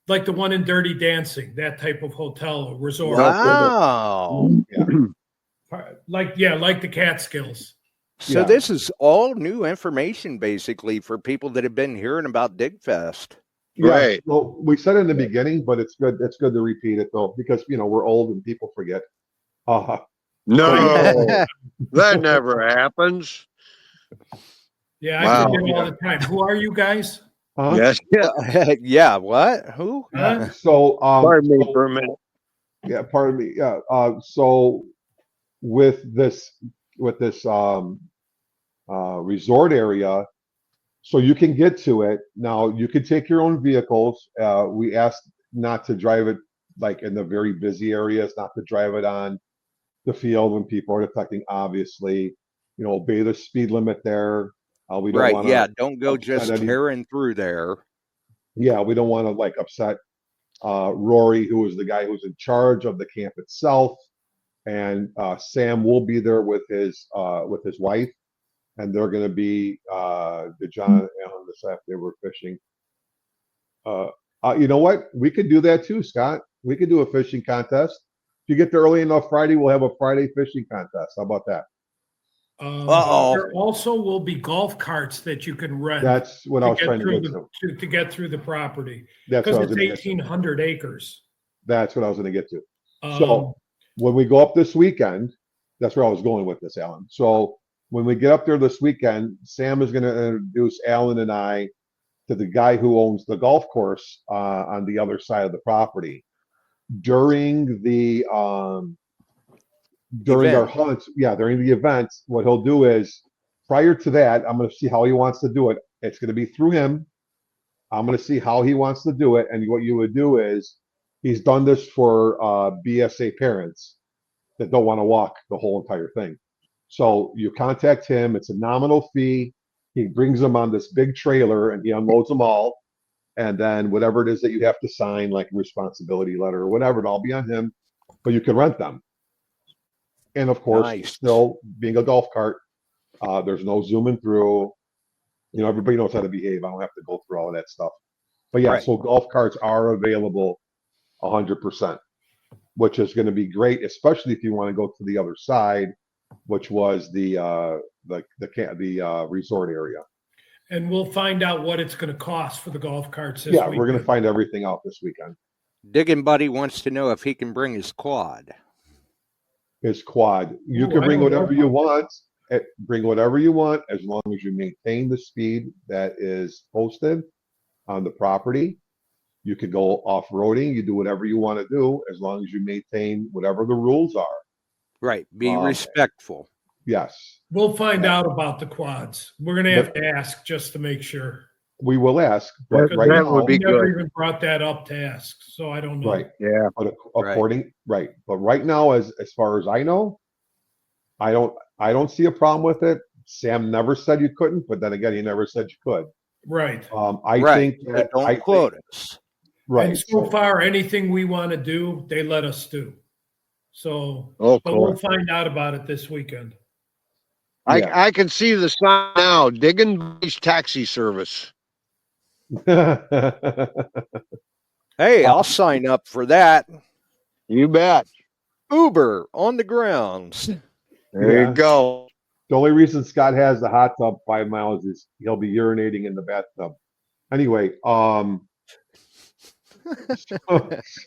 like the one in Dirty Dancing, that type of hotel resort. Wow. Like the Catskills. So this is all new information, basically, for people that have been hearing about DigFest. Right. Well, we said in the beginning, but it's good. It's good to repeat it though, because we're old and people forget. No, that never happens. Yeah, I forget all the time. Who are you guys? Yes. Yeah. What? Who? So, pardon me for a minute. Yeah, pardon me. Yeah. So, with this resort area, so you can get to it now. You can take your own vehicles. We asked not to drive it like in the very busy areas, not to drive it on the field when people are detecting. Obviously, obey the speed limit there. We don't want to. Don't go just tearing through there. Yeah, we don't want to like upset Rory, who is the guy who's in charge of the camp itself, and Sam will be there with his wife, and they're going to be the John and Alan this afternoon. They were fishing. You know what? We could do that too, Scott. We could do a fishing contest. If you get there early enough Friday, we'll have a Friday fishing contest. How about that? There also will be golf carts that you can rent. That's what I was trying to get to get through the property. That's because it's 1,800 acres. That's what I was going to get to. So when we go up this weekend, that's where I was going with this, Alan. So when we get up there this weekend, Sam is going to introduce Alan and I to the guy who owns the golf course on the other side of the property. During the during our hunts, during the event, what he'll do is, prior to that, I'm going to see how he wants to do it. It's going to be through him. I'm going to see how he wants to do it. And what you would do is, he's done this for BSA parents that don't want to walk the whole entire thing. So you contact him. It's a nominal fee. He brings them on this big trailer and he unloads them all. And then whatever it is that you have to sign, like a responsibility letter or whatever, it'll all be on him. But you can rent them. And of course, still being a golf cart, there's no zooming through. Everybody knows how to behave. I don't have to go through all of that stuff. But so golf carts are available 100%, which is going to be great, especially if you want to go to the other side, which was the resort area. And we'll find out what it's going to cost for the golf carts. We're going to find everything out this weekend. Digging Buddy wants to know if he can bring his quad. His quad. You can bring whatever you want. Bring whatever you want as long as you maintain the speed that is posted on the property. You could go off-roading. You do whatever you want to do as long as you maintain whatever the rules are. Right. Be respectful. Yes. We'll find out about the quads. We're going to have to ask just to make sure. We will ask. But right now, would be never even brought that up to ask, so I don't know. Right. Yeah. But But right now, as far as I know, I don't see a problem with it. Sam never said you couldn't, but then again, he never said you could. Right. I think that don't quote us. Right. And so far, anything we want to do, they let us do. So, but we'll find out about it this weekend. I can see the sign now. Digging Buddy's taxi service. Hey, I'll sign up for that. You bet. Uber on the grounds. There you go. The only reason Scott has the hot tub 5 miles is he'll be urinating in the bathtub. Anyway,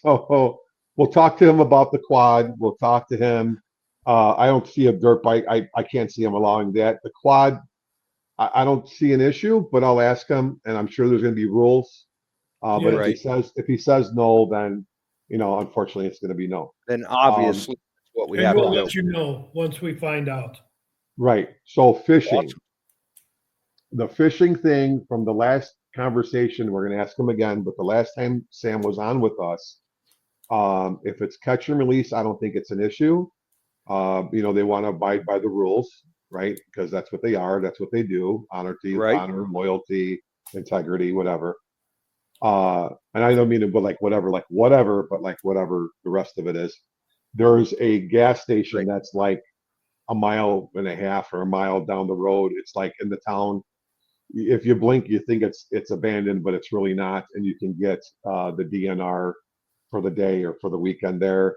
so we'll talk to him about the quad. We'll talk to him. I don't see a dirt bike. I can't see him allowing that. The quad, I don't see an issue, but I'll ask him, and I'm sure there's going to be rules. But if he says no, then unfortunately, it's going to be no. Then obviously, that's what we have. We'll let you know once we find out. Right. So fishing. Awesome. The fishing thing from the last conversation, we're going to ask him again, but the last time Sam was on with us, if it's catch and release, I don't think it's an issue. They want to abide by the rules, right? Because that's what they are. That's what they do. Honor, loyalty, integrity, whatever. And I don't mean to put like whatever, but like whatever the rest of it is. There's a gas station that's like a mile and a half or a mile down the road. It's like in the town. If you blink, you think it's abandoned, but it's really not. And you can get the DNR for the day or for the weekend there.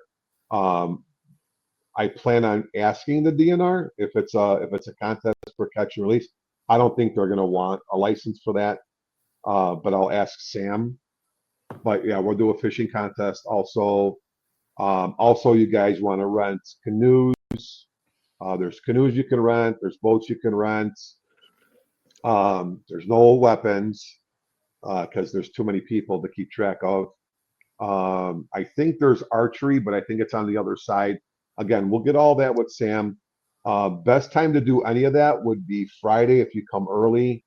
I plan on asking the DNR if it's a contest for catch and release. I don't think they're going to want a license for that, but I'll ask Sam. But yeah, we'll do a fishing contest. Also, you guys want to rent canoes. There's canoes you can rent. There's boats you can rent. There's no weapons because there's too many people to keep track of. I think there's archery, but I think it's on the other side. Again, we'll get all that with Sam. Best time to do any of that would be Friday if you come early.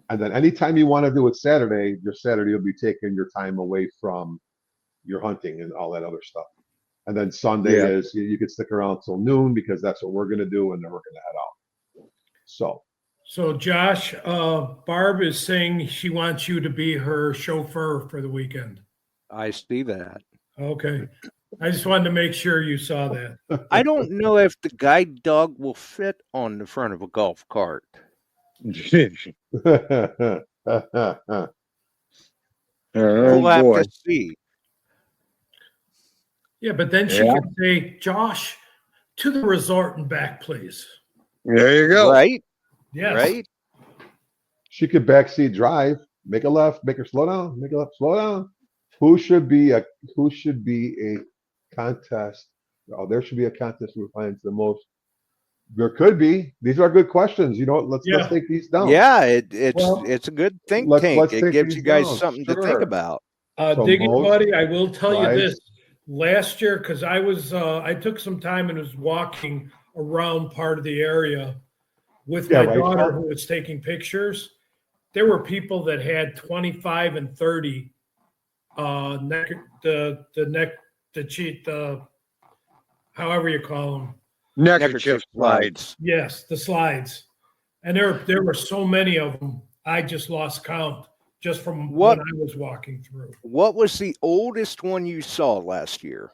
And then anytime you want to do it Saturday, your Saturday will be taking your time away from your hunting and all that other stuff. And then Sunday is you could stick around till noon because that's what we're going to do, and then we're going to head out. So Josh, Barb is saying she wants you to be her chauffeur for the weekend. I see that. Okay. I just wanted to make sure you saw that. I don't know if the guide dog will fit on the front of a golf cart. Oh, We'll have to see. Yeah, but then she can say, Josh, to the resort and back, please. There you go. Right? Yes. Right? She could backseat drive, make a left, make her slow down, make a left, slow down. Who should be a contest? Oh, there should be a contest who finds the most. There could be. These are good questions. Let's take these down. Yeah, it's a good think tank. It gives you guys something to think about. Digging Buddy, I will tell you this. Last year, because I took some time and was walking around part of the area with my daughter who was taking pictures. There were people that had 25 and 30 however you call them. Neckerchief slides. Yes, the slides. And there were so many of them. I just lost count just from what I was walking through. What was the oldest one you saw last year?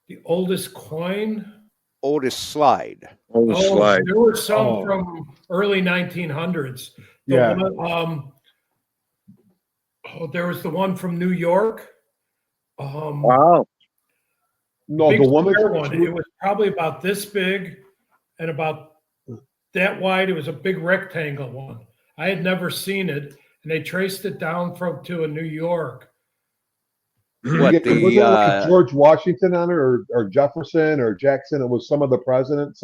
The oldest coin? Oldest slide. Slide. There were some from early 1900s. There was the one from New York. Wow. No, the one. It was probably about this big and about that wide. It was a big rectangle one. I had never seen it, and they traced it down to a New York. Was it like George Washington on it, or Jefferson, or Jackson? It was some presidents.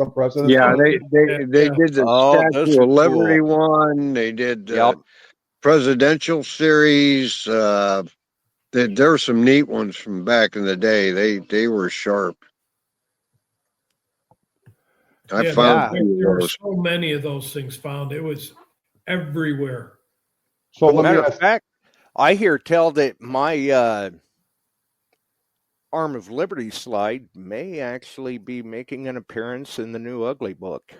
Yeah, they did the Statue of Liberty one. They did presidential series. There were some neat ones from back in the day. They were sharp. There were so many of those things found. It was everywhere. So, matter of fact, I hear tell that my Arm of Liberty slide may actually be making an appearance in the new Ugly book.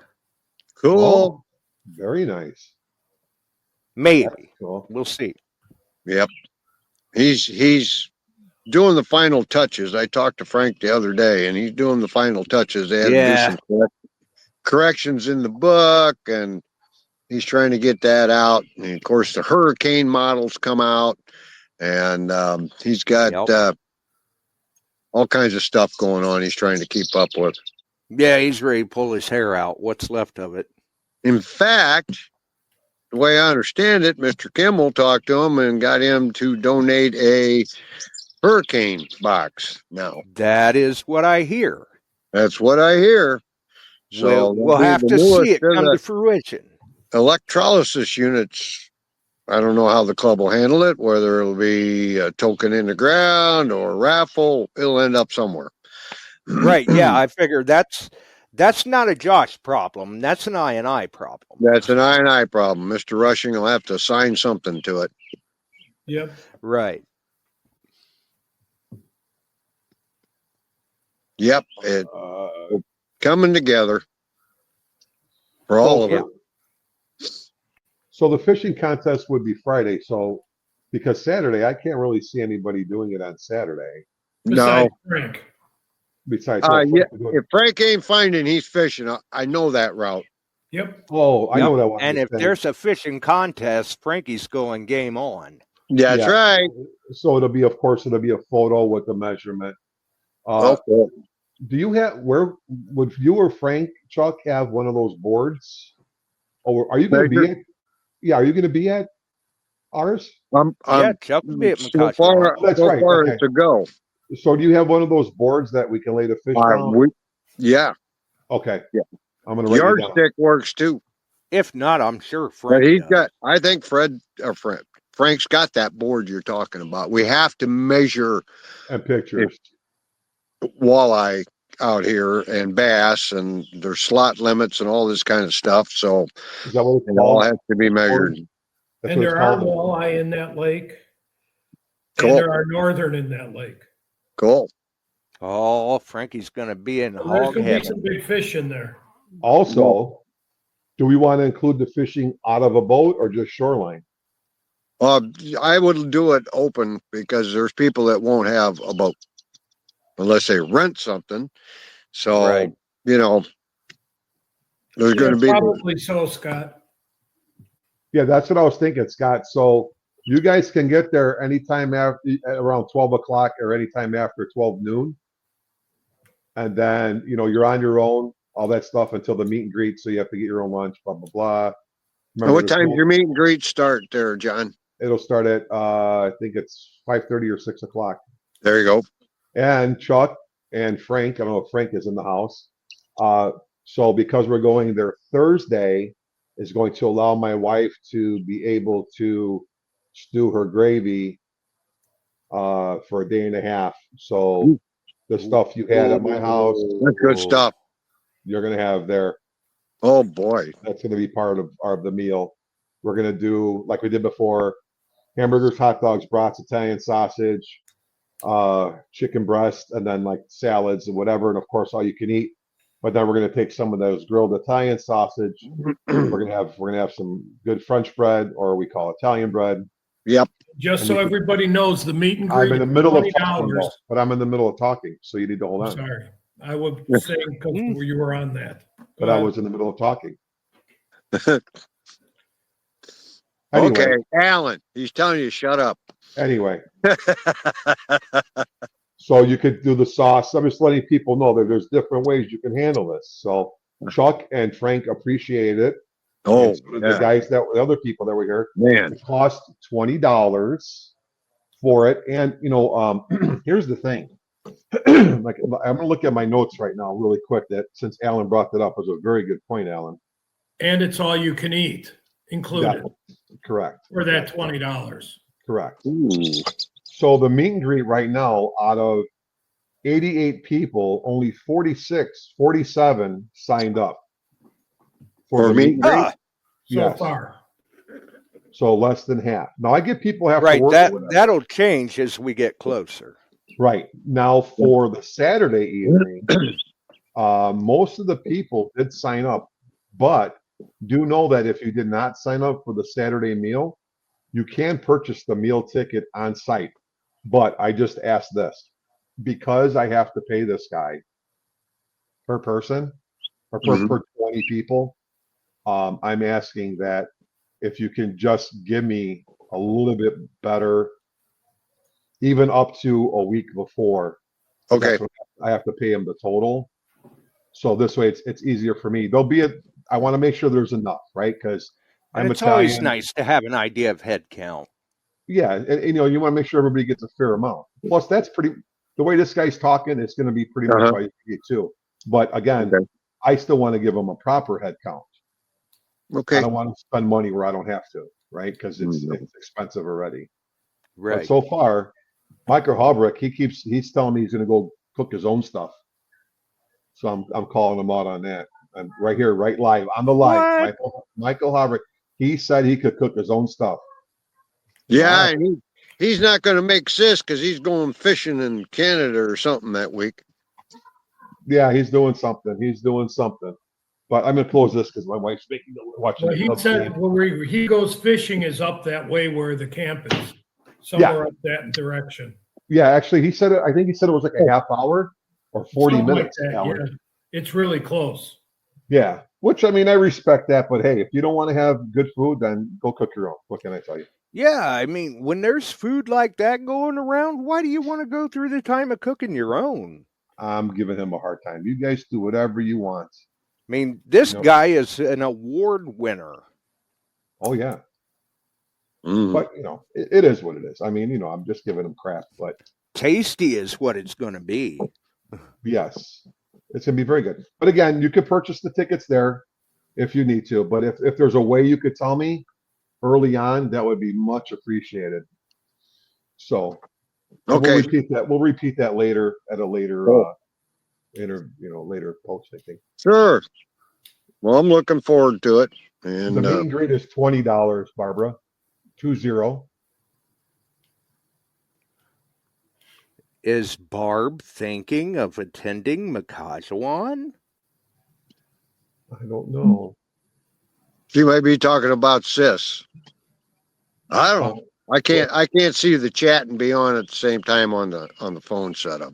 Cool. Oh, very nice. Maybe. Cool. We'll see. Yep. He's doing the final touches. I talked to Frank the other day, and he's doing the final touches. They had to do some corrections in the book, and He's trying to get that out. And of course, the hurricane models come out, and he's got all kinds of stuff going on. He's trying to keep up with. Yeah, he's ready to pull his hair out. What's left of it. In fact, the way I understand it, Mr. Kimmel talked to him and got him to donate a hurricane box now. That is what I hear. That's what I hear. So we'll have to see it come to fruition. Electrolysis units, I don't know how the club will handle it, whether it'll be a token in the ground or a raffle. It'll end up somewhere. Right. Yeah, I figure that's not a Josh problem. That's an I&I problem. That's an I&I problem. Mr. Rushing will have to assign something to it. Yep. Right. Yep. It coming together for all of it. So the fishing contest would be Friday. So because Saturday, I can't really see anybody doing it on Saturday. Besides Frank. Besides, if Frank ain't finding, he's fishing. I know that route. Yep. Oh, I know that one. And if there's a fishing contest, Frankie's going game on. That's right. So it'll be a photo with the measurement. Okay. Do you have would you or Frank, Chuck, have one of those boards? Or are you going to be at? Yeah, are you going to be at ours? Chuck will be at so far, that's so right. far Okay. to go. So do you have one of those boards that we can lay the fish down? Yeah. Okay. Yeah. I'm going to write it down. Yardstick works too. If not, I'm sure Frank. But he's got. I think Frank's got that board you're talking about. We have to measure and pictures walleye out here and bass, and there's slot limits and all this kind of stuff. So is that what it all has to be measured. And there are walleye in that lake. Cool. And there are northern in that lake. Cool. Oh, Frankie's going to be in There's hog going to be heaven. some big fish in there. Also, do we want to include the fishing out of a boat or just shoreline? I would do it open because there's people that won't have a boat unless they rent something. So, there's going to be probably so, Scott. Yeah, that's what I was thinking, Scott. So you guys can get there anytime after around 12 o'clock or anytime after 12 noon. And then, you're on your own, all that stuff until the meet and greet. So you have to get your own lunch, blah, blah, blah. Remember, what time does your meet and greet start there, John? It'll start at, I think it's 5:30 or 6 o'clock. There you go. And Chuck and Frank, I don't know if Frank is in the house. So because we're going there Thursday, is going to allow my wife to be able to stew her gravy for a day and a half. So the stuff you had at my house, that's good stuff. You're going to have there. Oh boy, that's going to be part of the meal. We're going to do like we did before: hamburgers, hot dogs, brats, Italian sausage, chicken breast, and then like salads and whatever, and of course all you can eat. But then we're going to take some of those grilled Italian sausage. we're going to have some good French bread, or we call Italian bread. Yep. Just so everybody knows, the meet and greet. I'm in the middle of $20. talking, but I'm in the middle of talking, so you need to hold on. Sorry, I was saying because you were on that. But I was in the middle of talking. Okay, Alan, he's telling you to shut up. Anyway. So you could do the sauce. I'm just letting people know that there's different ways you can handle this. So Chuck and Frank appreciate it. Oh, the other people that were here, man, it cost $20 for it. And here's the thing. Like, I'm gonna look at my notes right now, really quick. That since Alan brought that up, was a very good point, Alan. And it's all you can eat included. Correct. For that $20. Correct. Ooh. So the meet and greet right now, out of 88 people, only 47 signed up for meet and greet. So far. So less than half. Now I get people have to work that'll change as we get closer. Right. Now for the Saturday evening, most of the people did sign up, but do know that if you did not sign up for the Saturday meal, you can purchase the meal ticket on site. But I just asked this, because I have to pay this guy per person or per 20 people, I'm asking that if you can just give me a little bit better, even up to a week before. Okay. That's when I have to pay him the total. So this way it's easier for me. I want to make sure there's enough, right? Because And I'm it's always Italian. nice to have an idea of head count. Yeah, and you want to make sure everybody gets a fair amount. Plus, the way this guy's talking, it's going to be pretty much what you get too. But again, I still want to give him a proper head count. Okay. I don't want to spend money where I don't have to, right? Because it's expensive already. Right. But so far, Michael Halbrecht, he's telling me he's going to go cook his own stuff. So I'm calling him out on that. I'm right here, right live on the live. Michael Halbrecht, he said he could cook his own stuff. Yeah, and he's not going to make sis because he's going fishing in Canada or something that week. Yeah, he's doing something. But I'm going to close this because my wife's watching. Well, he said where he goes fishing is up that way where the camp is, somewhere up that direction. Yeah, actually, I think he said it was like a half hour or 40 Something minutes. like that, yeah. It's really close. Yeah, which I mean, I respect that. But hey, if you don't want to have good food, then go cook your own. What can I tell you? Yeah, I mean, when there's food like that going around, why do you want to go through the time of cooking your own? I'm giving him a hard time. You guys do whatever you want. I mean, this guy is an award winner. Oh, yeah. But, it is what it is. I mean, I'm just giving him crap. But tasty is what it's going to be. Yes. It's going to be very good. But again, you could purchase the tickets there if you need to. But if there's a way you could tell me early on, that would be much appreciated. So okay, we'll repeat that later at a later later post, I think. Sure. Well, I'm looking forward to it. And the meet and greet is $20, Barbara. 20. Is Barb thinking of attending Makajawan? I don't know. She might be talking about sis. I don't know. I can't see the chat and be on at the same time on the phone setup.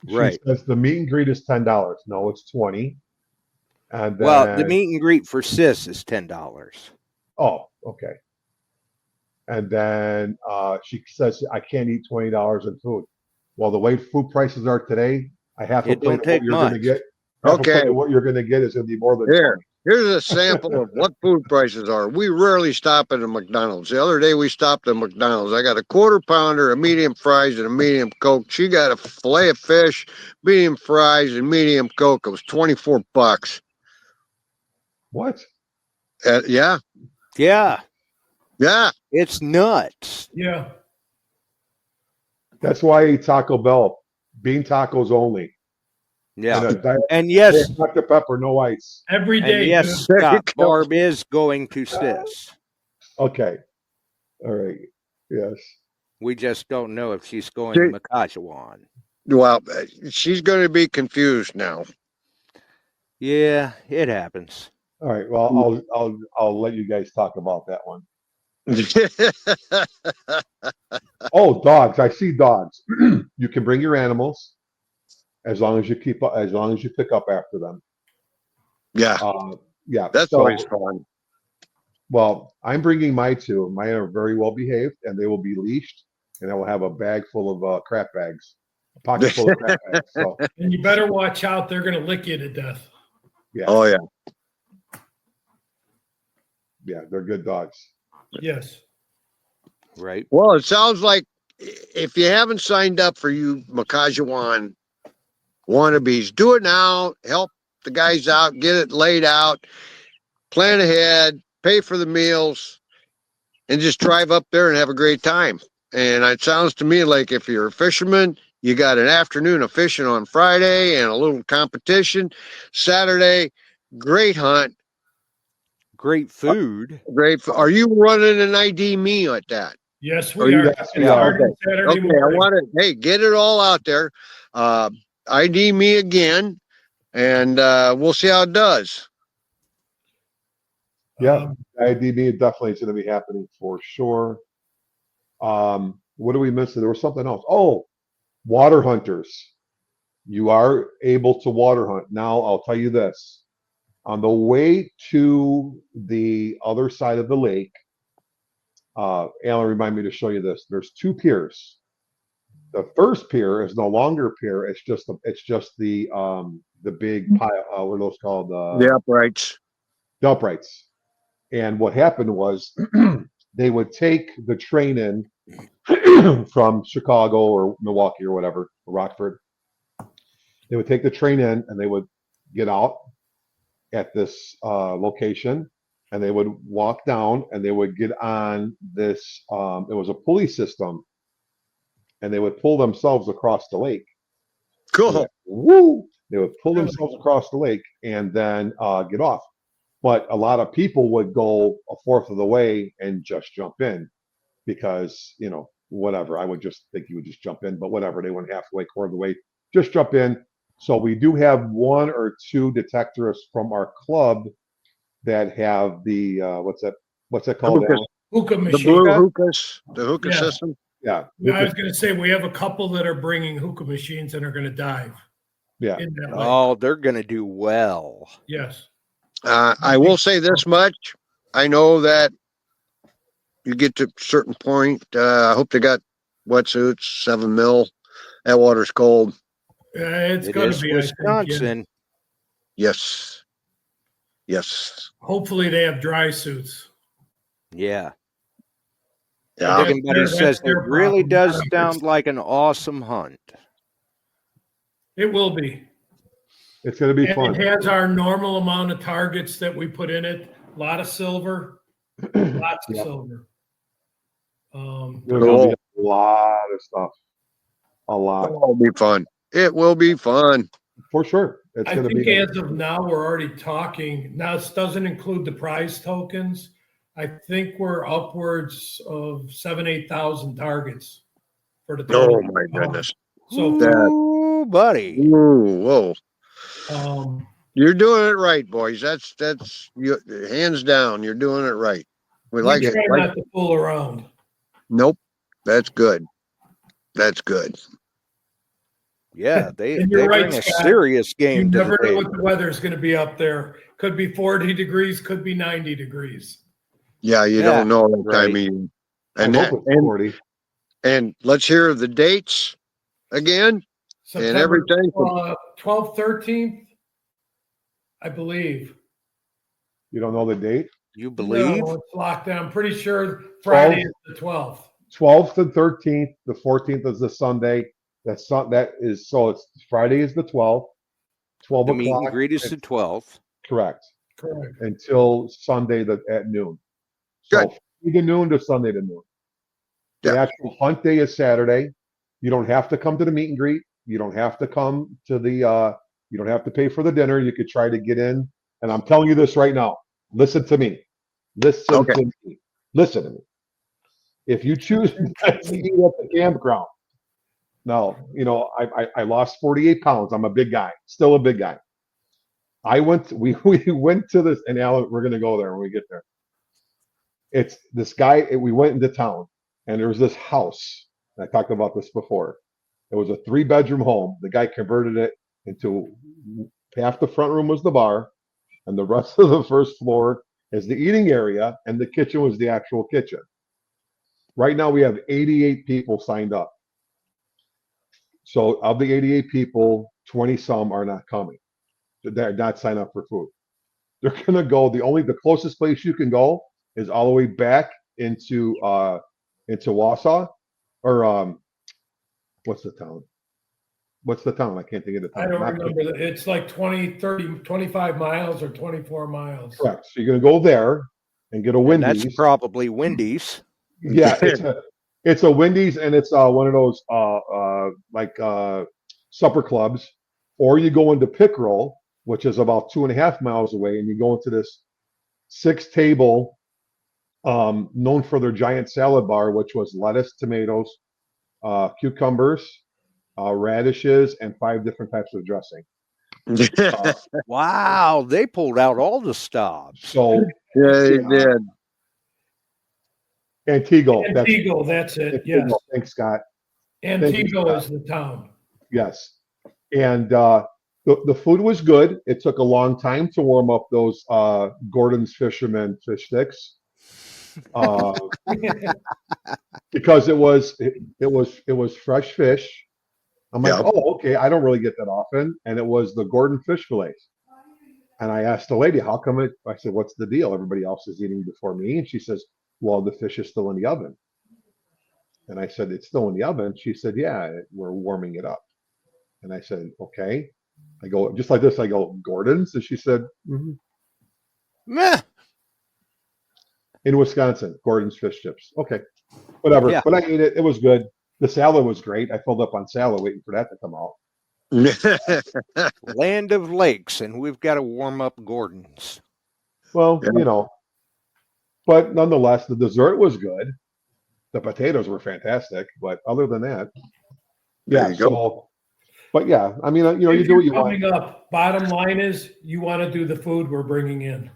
Right. She says the meet and greet is $10. No, it's 20. And then, well, the meet and greet for sis is $10. Oh, okay. And then she says I can't eat $20 in food. Well, the way food prices are today, I have to plate what you're going to get. Okay. What you're going to get is going to be more than Here's a sample of what food prices are. We rarely stop at a McDonald's. The other day we stopped at McDonald's. I got a quarter pounder, a medium fries, and a medium Coke. She got a fillet of fish, medium fries, and medium Coke. It was $24. What? Yeah. Yeah. Yeah. It's nuts. Yeah. That's why I eat Taco Bell. Bean tacos only. Yeah. And yes, Dr. Pepper, no ice. Every day. And yes, Scott, Barb is going to sis. Okay. All right. Yes. We just don't know if she's going to Makajawan. Well, she's going to be confused now. Yeah, it happens. All right. Well, I'll let you guys talk about that one. Oh, dogs! I see dogs. You can bring your animals as long as you pick up after them. Yeah, yeah. That's always fun. Well, I'm bringing my two. Mine are very well behaved, and they will be leashed, and I will have a bag full of crap bags, a pocket full of crap bags. So. And you better watch out; they're going to lick you to death. Yeah. Oh yeah. Yeah, they're good dogs. Yes. Right. Well, it sounds like if you haven't signed up for you Makajawan wannabes, do it now. Help the guys out. Get it laid out. Plan ahead. Pay for the meals. And just drive up there and have a great time. And it sounds to me like if you're a fisherman, you got an afternoon of fishing on Friday and a little competition. Saturday, great hunt. Great food. Are you running an ID me at that? Yes, we are. Okay, I want to, get it all out there. ID me again, and we'll see how it does. Yeah, ID me definitely is going to be happening for sure. What are we missing? There was something else. Oh, water hunters. You are able to water hunt. Now, I'll tell you this. On the way to the other side of the lake, Alan reminded me to show you this. There's 2 piers. The first pier is no longer a pier. It's just the big pile. What are those called? The uprights. The uprights. And what happened was they would take the train in from Chicago or Milwaukee or whatever, or Rockford. They would take the train in and they would get out at this location, and they would walk down and they would get on this. It was a pulley system, and they would pull themselves across the lake. Cool. Woo! They would pull themselves across the lake and then get off. But a lot of people would go a fourth of the way and just jump in because, whatever. I would just think you would just jump in, but whatever. They went halfway, quarter of the way, just jump in. So we do have 1 or 2 detectorists from our club that have the what's that called? Hookah machine. The blue hookahs, the hookah system. Yeah. I was going to say we have a couple that are bringing hookah machines and are going to dive. Yeah. Oh, they're going to do well. Yes. I will say this much. I know that you get to a certain point. I hope they got wetsuits, 7 mil. That water's cold. It's going to be Wisconsin. Yes. Yes. Hopefully they have dry suits. Yeah. Yeah. Everybody says it really does sound like an awesome hunt. It will be. It's going to be fun. It has our normal amount of targets that we put in it. A lot of silver. Lots of silver. There's going to be a lot of stuff. A lot. It will be fun. It will be fun. For sure. I think as of now, we're already talking. Now, this doesn't include the prize tokens. I think we're upwards of 8,000 targets for the Oh, total. my goodness. So, Ooh, buddy. Ooh, whoa. You're doing it right, boys. That's you, hands down. You're doing it right. We like it. Try not to fool around. Nope. That's good. That's good. Yeah, they right, bring a Scott. serious game. You to never the know table. what the weather's going to be up there. Could be 40 degrees, could be 90 degrees. Yeah, you don't know that time of year. And and let's hear the dates again. September and everything. 12th, 13th, I believe. You don't know the date? You believe? No, it's locked down. I'm pretty sure Friday is the 12th. 12th and 13th. The 14th is the Sunday. It's Friday is the 12th. 12 The o'clock. meet and greet is the 12th. Correct. Correct. Until Sunday at noon. So Good. Friday to noon to Sunday to noon. The Yeah. actual hunt day is Saturday. You don't have to come to the meet and greet. You don't have to come to the you don't have to pay for the dinner. You could try to get in. And I'm telling you this right now. Listen to me. Listen to me. Listen to me. If you choose to eat at the campground, no, I lost 48 pounds. I'm a big guy, still a big guy. We went to this, and Alan, we're gonna go there when we get there. It's this guy. We went into town, and there was this house. I talked about this before. It was a 3-bedroom home. The guy converted it into half the front room was the bar, and the rest of the first floor is the eating area, and the kitchen was the actual kitchen. Right now, we have 88 people signed up. So of the 88 people, 20 some are not coming. They're not signed up for food. They're gonna go. The closest place you can go is all the way back into Wausau, or what's the town? What's the town? I can't think of the town. I don't remember. It's like 20, 30, 25 miles or 24 miles. Correct. So you're gonna go there and get a Wendy's. That's probably Wendy's. Yeah, it's a Wendy's, and it's one of those supper clubs, or you go into Pickerel, which is about 2.5 miles away, and you go into this 6-table, known for their giant salad bar, which was lettuce, tomatoes, cucumbers, radishes, and 5 different types of dressing. Wow, they pulled out all the stops. So yeah, they did. Antigo. That's it. Antigo. Yes. Thanks, Scott. Antigo is the town. Yes. And The food was good. It took a long time to warm up those Gordon's Fisherman fish sticks. Because it was fresh fish. I'm like, oh, okay, I don't really get that often. And it was the Gordon fish fillets. And I asked the lady, how come I said, what's the deal? Everybody else is eating before me. And she says, well, the fish is still in the oven. And I said, it's still in the oven. She said, yeah, we're warming it up. And I said, okay. I go, just like this, I go, Gordon's? And she said, Meh. In Wisconsin, Gordon's fish chips. Okay, whatever. Yeah. But I ate it. It was good. The salad was great. I filled up on salad waiting for that to come out. Land of lakes, and we've got to warm up Gordon's. Well, but nonetheless, the dessert was good. The potatoes were fantastic. But other than that, There you go. But yeah, I mean, you If do what you you're want. coming up, bottom line is you want to do the food we're bringing in.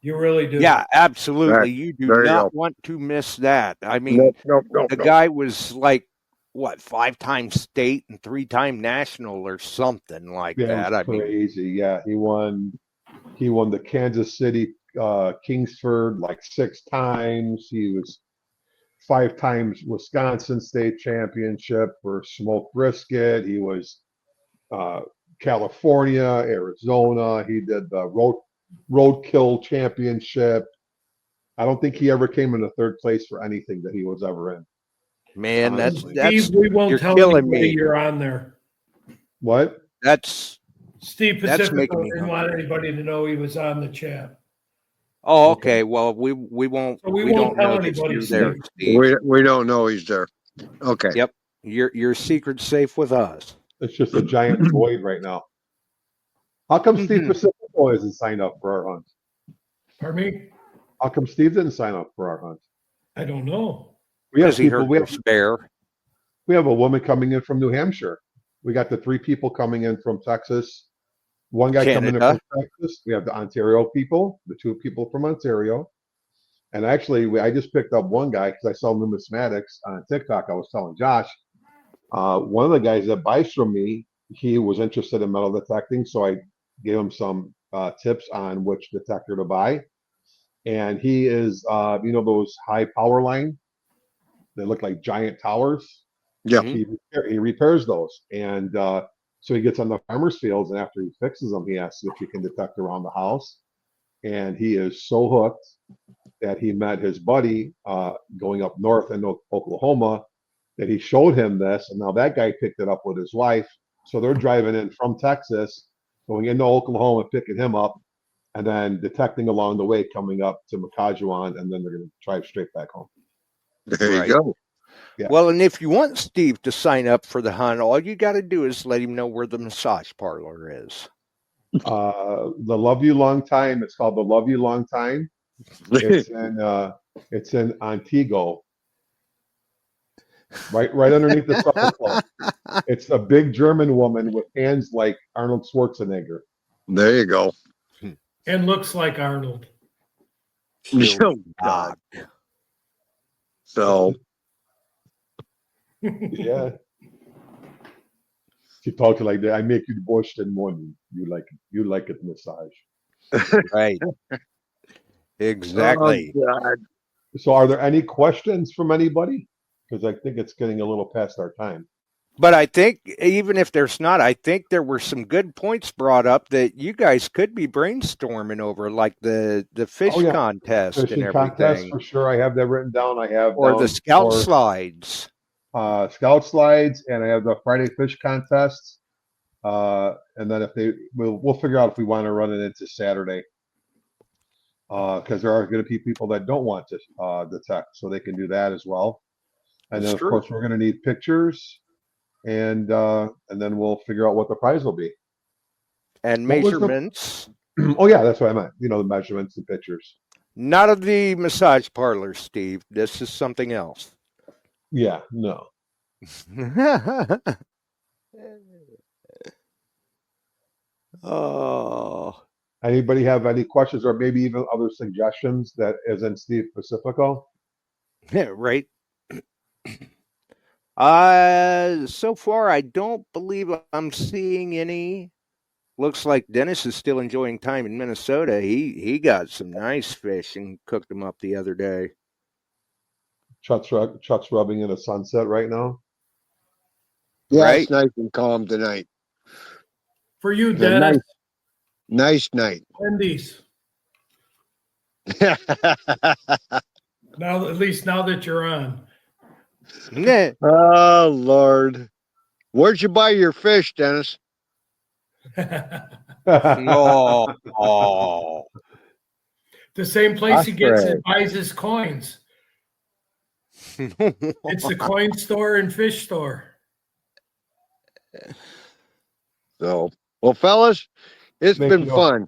You really do. Yeah, absolutely. Right. You do There you not go. want to miss that. I mean, Nope. the guy was like, what, 5-time state and 3-time national or something like Yeah, that. it was crazy. Yeah, he won the Kansas City Kingsford like 6 times. He was 5 times Wisconsin state championship for smoked brisket. He was California, Arizona. He did the roadkill championship. I don't think he ever came into 3rd place for anything that he was ever in. Man, that's Steve, we won't you're tell killing anybody me. you're on there. What? That's Steve That's Pacifico making me didn't want anybody to know he was on the chat. oh, okay. Well, we won't. So we we won't don't know tell that anybody, you're there, Steve. Steve. We don't know he's there. Okay. Yep, your secret's safe with us. It's just a giant void right now. How come Steve Pacifico isn't signed up for our hunt? Pardon me? How come Steve didn't sign up for our hunt? I don't know. We have Because he people. heard your spare. We have a woman coming in from New Hampshire. We got the 3 people coming in from Texas. One guy coming in Canada. from Texas. We have the Ontario people, the 2 people from Ontario. And actually, I just picked up one guy because I saw numismatics on TikTok. I was telling Josh, one of the guys that buys from me, he was interested in metal detecting. So I gave him some tips on which detector to buy. And he is, those high power line, they look like giant towers. Yeah. He repairs those. And so he gets on the farmer's fields, and after he fixes them, he asks if he can detect around the house. And he is so hooked that he met his buddy going up north in Oklahoma, that he showed him this, and now that guy picked it up with his wife. So they're driving in from Texas, going into Oklahoma, picking him up, and then detecting along the way, coming up to Makajuan, and then they're going to drive straight back home. There Right. you go. Yeah. Well, and if you want Steve to sign up for the hunt, all you got to do is let him know where the massage parlor is. The Love You Long Time. It's called the Love You Long Time. It's in Antigo, right underneath the Supper Club. It's a big German woman with hands like Arnold Schwarzenegger. There you go. And looks like Arnold. Oh, God. So Yeah. She talks like that. I make you borscht in morning. You like it massage. Right. Exactly. Oh, God. So are there any questions from anybody? Because I think it's getting a little past our time. But I think even if there's not, I think there were some good points brought up that you guys could be brainstorming over, like the fish contest Fishing and contest everything, for sure. I have that written down. I have or down the scout for, slides. Scout slides, and I have the Friday fish contest. And then we'll figure out if we want to run it into Saturday. Because there are going to be people that don't want to detect, so they can do that as well. And That's then, of true. course, we're going to need pictures, and then we'll figure out what the prize will be. And What was the- measurements. Oh yeah, that's what I meant. The measurements and pictures. Not of the massage parlor, Steve. This is something else. Yeah, no. Oh, Anybody have any questions or maybe even other suggestions that isn't Steve Pacifico? yeah, right. So far, I don't believe I'm seeing any. looks like Dennis is still enjoying time in Minnesota. He got some nice fish and cooked them up the other day. Chuck's rubbing in a sunset right now. Yeah, Right? it's nice and calm tonight. For you, It's a Dennis. Nice night. Wendy's. Now, at least now that you're on. Oh Lord, where'd you buy your fish, Dennis? Oh. The same place he gets Osprey. and buys his coins. It's the coin store and fish store. So, well, fellas, it's Thank been you. fun.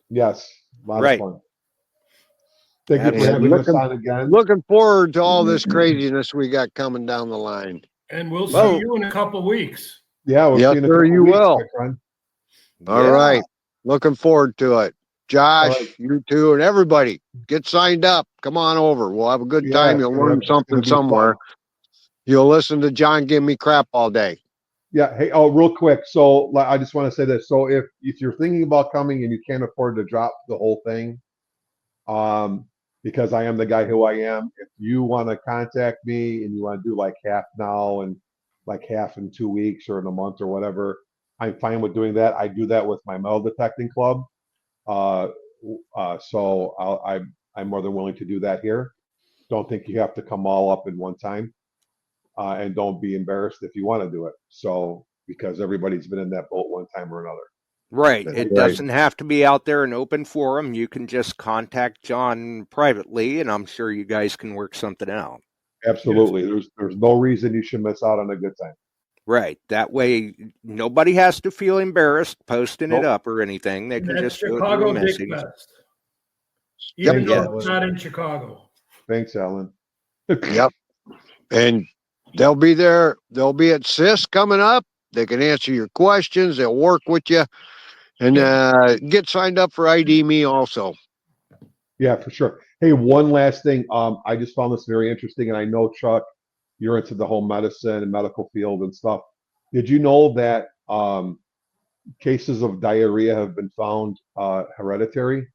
Yes, a lot Right. of fun. Thank you for Absolutely. having us on again. Looking forward to all this craziness we got coming down the line. And we'll see Well- you in a couple weeks. Yeah, we'll Yes, see you in a sir, couple you weeks, will. my friend. All Yeah. right. Looking forward to it. Josh, All right. you two, and everybody, get signed up. Come on over. We'll have a good time. You'll learn something somewhere. You'll listen to John give me crap all day. Yeah. Hey, oh, real quick. So I just want to say this. So if you're thinking about coming and you can't afford to drop the whole thing, because I am the guy who I am, if you want to contact me and you want to do like half now and like half in 2 weeks or in a month or whatever, I'm fine with doing that. I do that with my metal detecting club. So I'm more than willing to do that here. Don't think you have to come all up in one time. And don't be embarrassed if you want to do it. So, because everybody's been in that boat one time or another. Right. That's It right. doesn't have to be out there in open forum. You can just contact John privately, and I'm sure you guys can work something out. Absolutely. There's no reason you should miss out on a good time. Right. That way, nobody has to feel embarrassed posting it Nope. up or anything. They can That's just do it through Chicago a Dick message. Fest. Even Yep. though it's not in Chicago. Thanks, Alan. Yep. And they'll be there. They'll be at CIS coming up. They can answer your questions. They'll work with you. And get signed up for ID Me also. Yeah, for sure. Hey, one last thing. I just found this very interesting, and I know, Chuck, you're into the whole medicine and medical field and stuff. Did you know that cases of diarrhea have been found hereditary?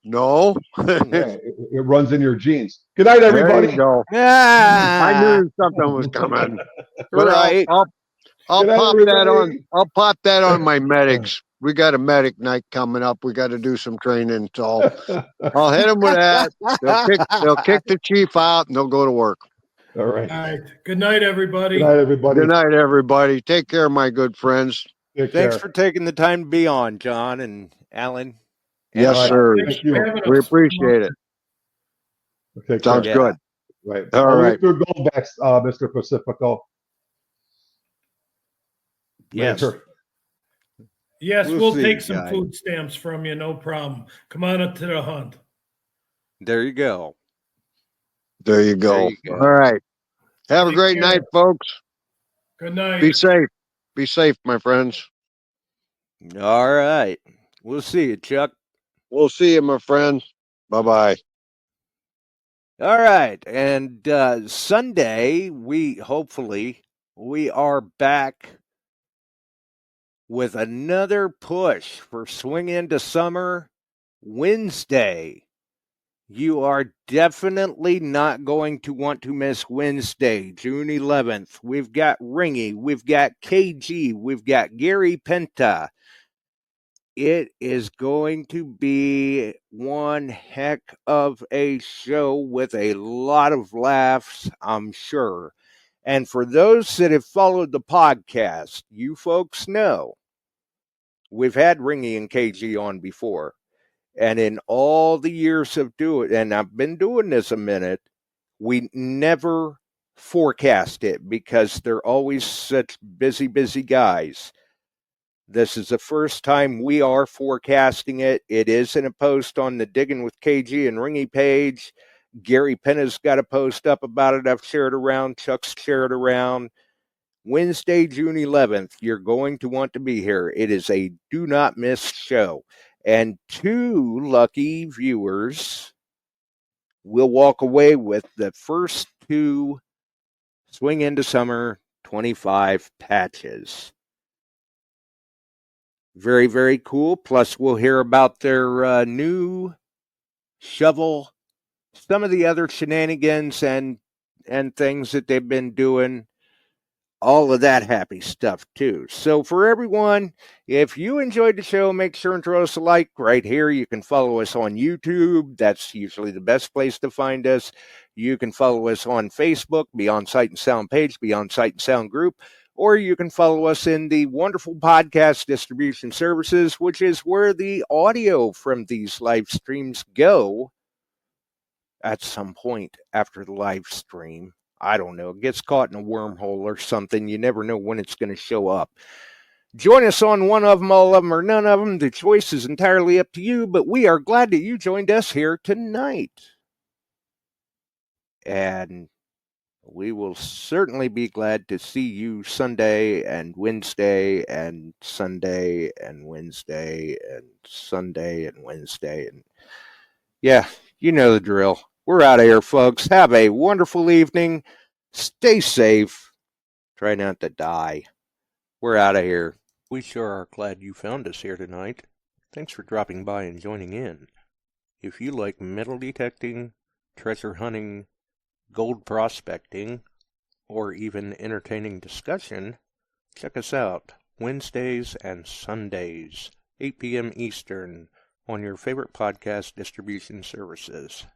No. Yeah, it runs in your genes. Good night, There everybody. you go. I knew something was coming. But Right. I'll Good night, pop that on. everybody. I'll pop that on my medics. We got a medic night coming up. We got to do some training. So I'll hit them with that. They'll kick the chief out and they'll go to work. All right. All right. Good night, everybody. Good night, everybody. Good night, everybody. Take care, my good friends. Take Thanks care. for taking the time to be on, John and Alan. Yes, All right. sir. Thanks Thank you. for having We us. appreciate it. Take Sounds care. Yeah. good. Right. All Only right. if you're Goldbacks, Mr. Pacifico. Yes. Later. Yes, We'll we'll see, take some guys. food stamps from you. No problem. Come on up to the hunt. There you go. There you go. There you go. All right. Have a Take great care. night, folks. Good night. Be safe. Be safe, my friends. All right. We'll see you, Chuck. We'll see you, my friend. Bye-bye. All right. And Sunday, we are back with another push for Swing Into Summer Wednesday. You are definitely not going to want to miss Wednesday, June 11th. We've got Ringy, we've got KG, we've got Gary Penta. It is going to be one heck of a show with a lot of laughs, I'm sure. And for those that have followed the podcast, you folks know we've had Ringy and KG on before. And in all the years of doing, and I've been doing this a minute, we never forecast it because they're always such busy guys. This is the first time we are forecasting it. It is in a post on the Digging with KG and Ringy page. Gary Penna's got a post up about it. I've shared around. Chuck's shared around. Wednesday, June 11th, you're going to want to be here. It is a do not miss show. And 2 lucky viewers will walk away with the first 2 Swing Into Summer 25 patches. Very, very cool. Plus, we'll hear about their new shovel, some of the other shenanigans and things that they've been doing. All of that happy stuff, too. So for everyone, if you enjoyed the show, make sure and throw us a like right here. You can follow us on YouTube. That's usually the best place to find us. You can follow us on Facebook, Beyond Sight and Sound page, Beyond Sight and Sound group, or you can follow us in the wonderful podcast distribution services, which is where the audio from these live streams go at some point after the live stream. I don't know. It gets caught in a wormhole or something. You never know when it's going to show up. Join us on one of them, all of them, or none of them. The choice is entirely up to you, but we are glad that you joined us here tonight. And we will certainly be glad to see you Sunday and Wednesday and Sunday and Wednesday and Sunday and Wednesday. And yeah, you know the drill. We're out of here, folks. Have a wonderful evening. Stay safe. Try not to die. We're out of here. We sure are glad you found us here tonight. Thanks for dropping by and joining in. If you like metal detecting, treasure hunting, gold prospecting, or even entertaining discussion, check us out Wednesdays and Sundays, 8 p.m. Eastern, on your favorite podcast distribution services.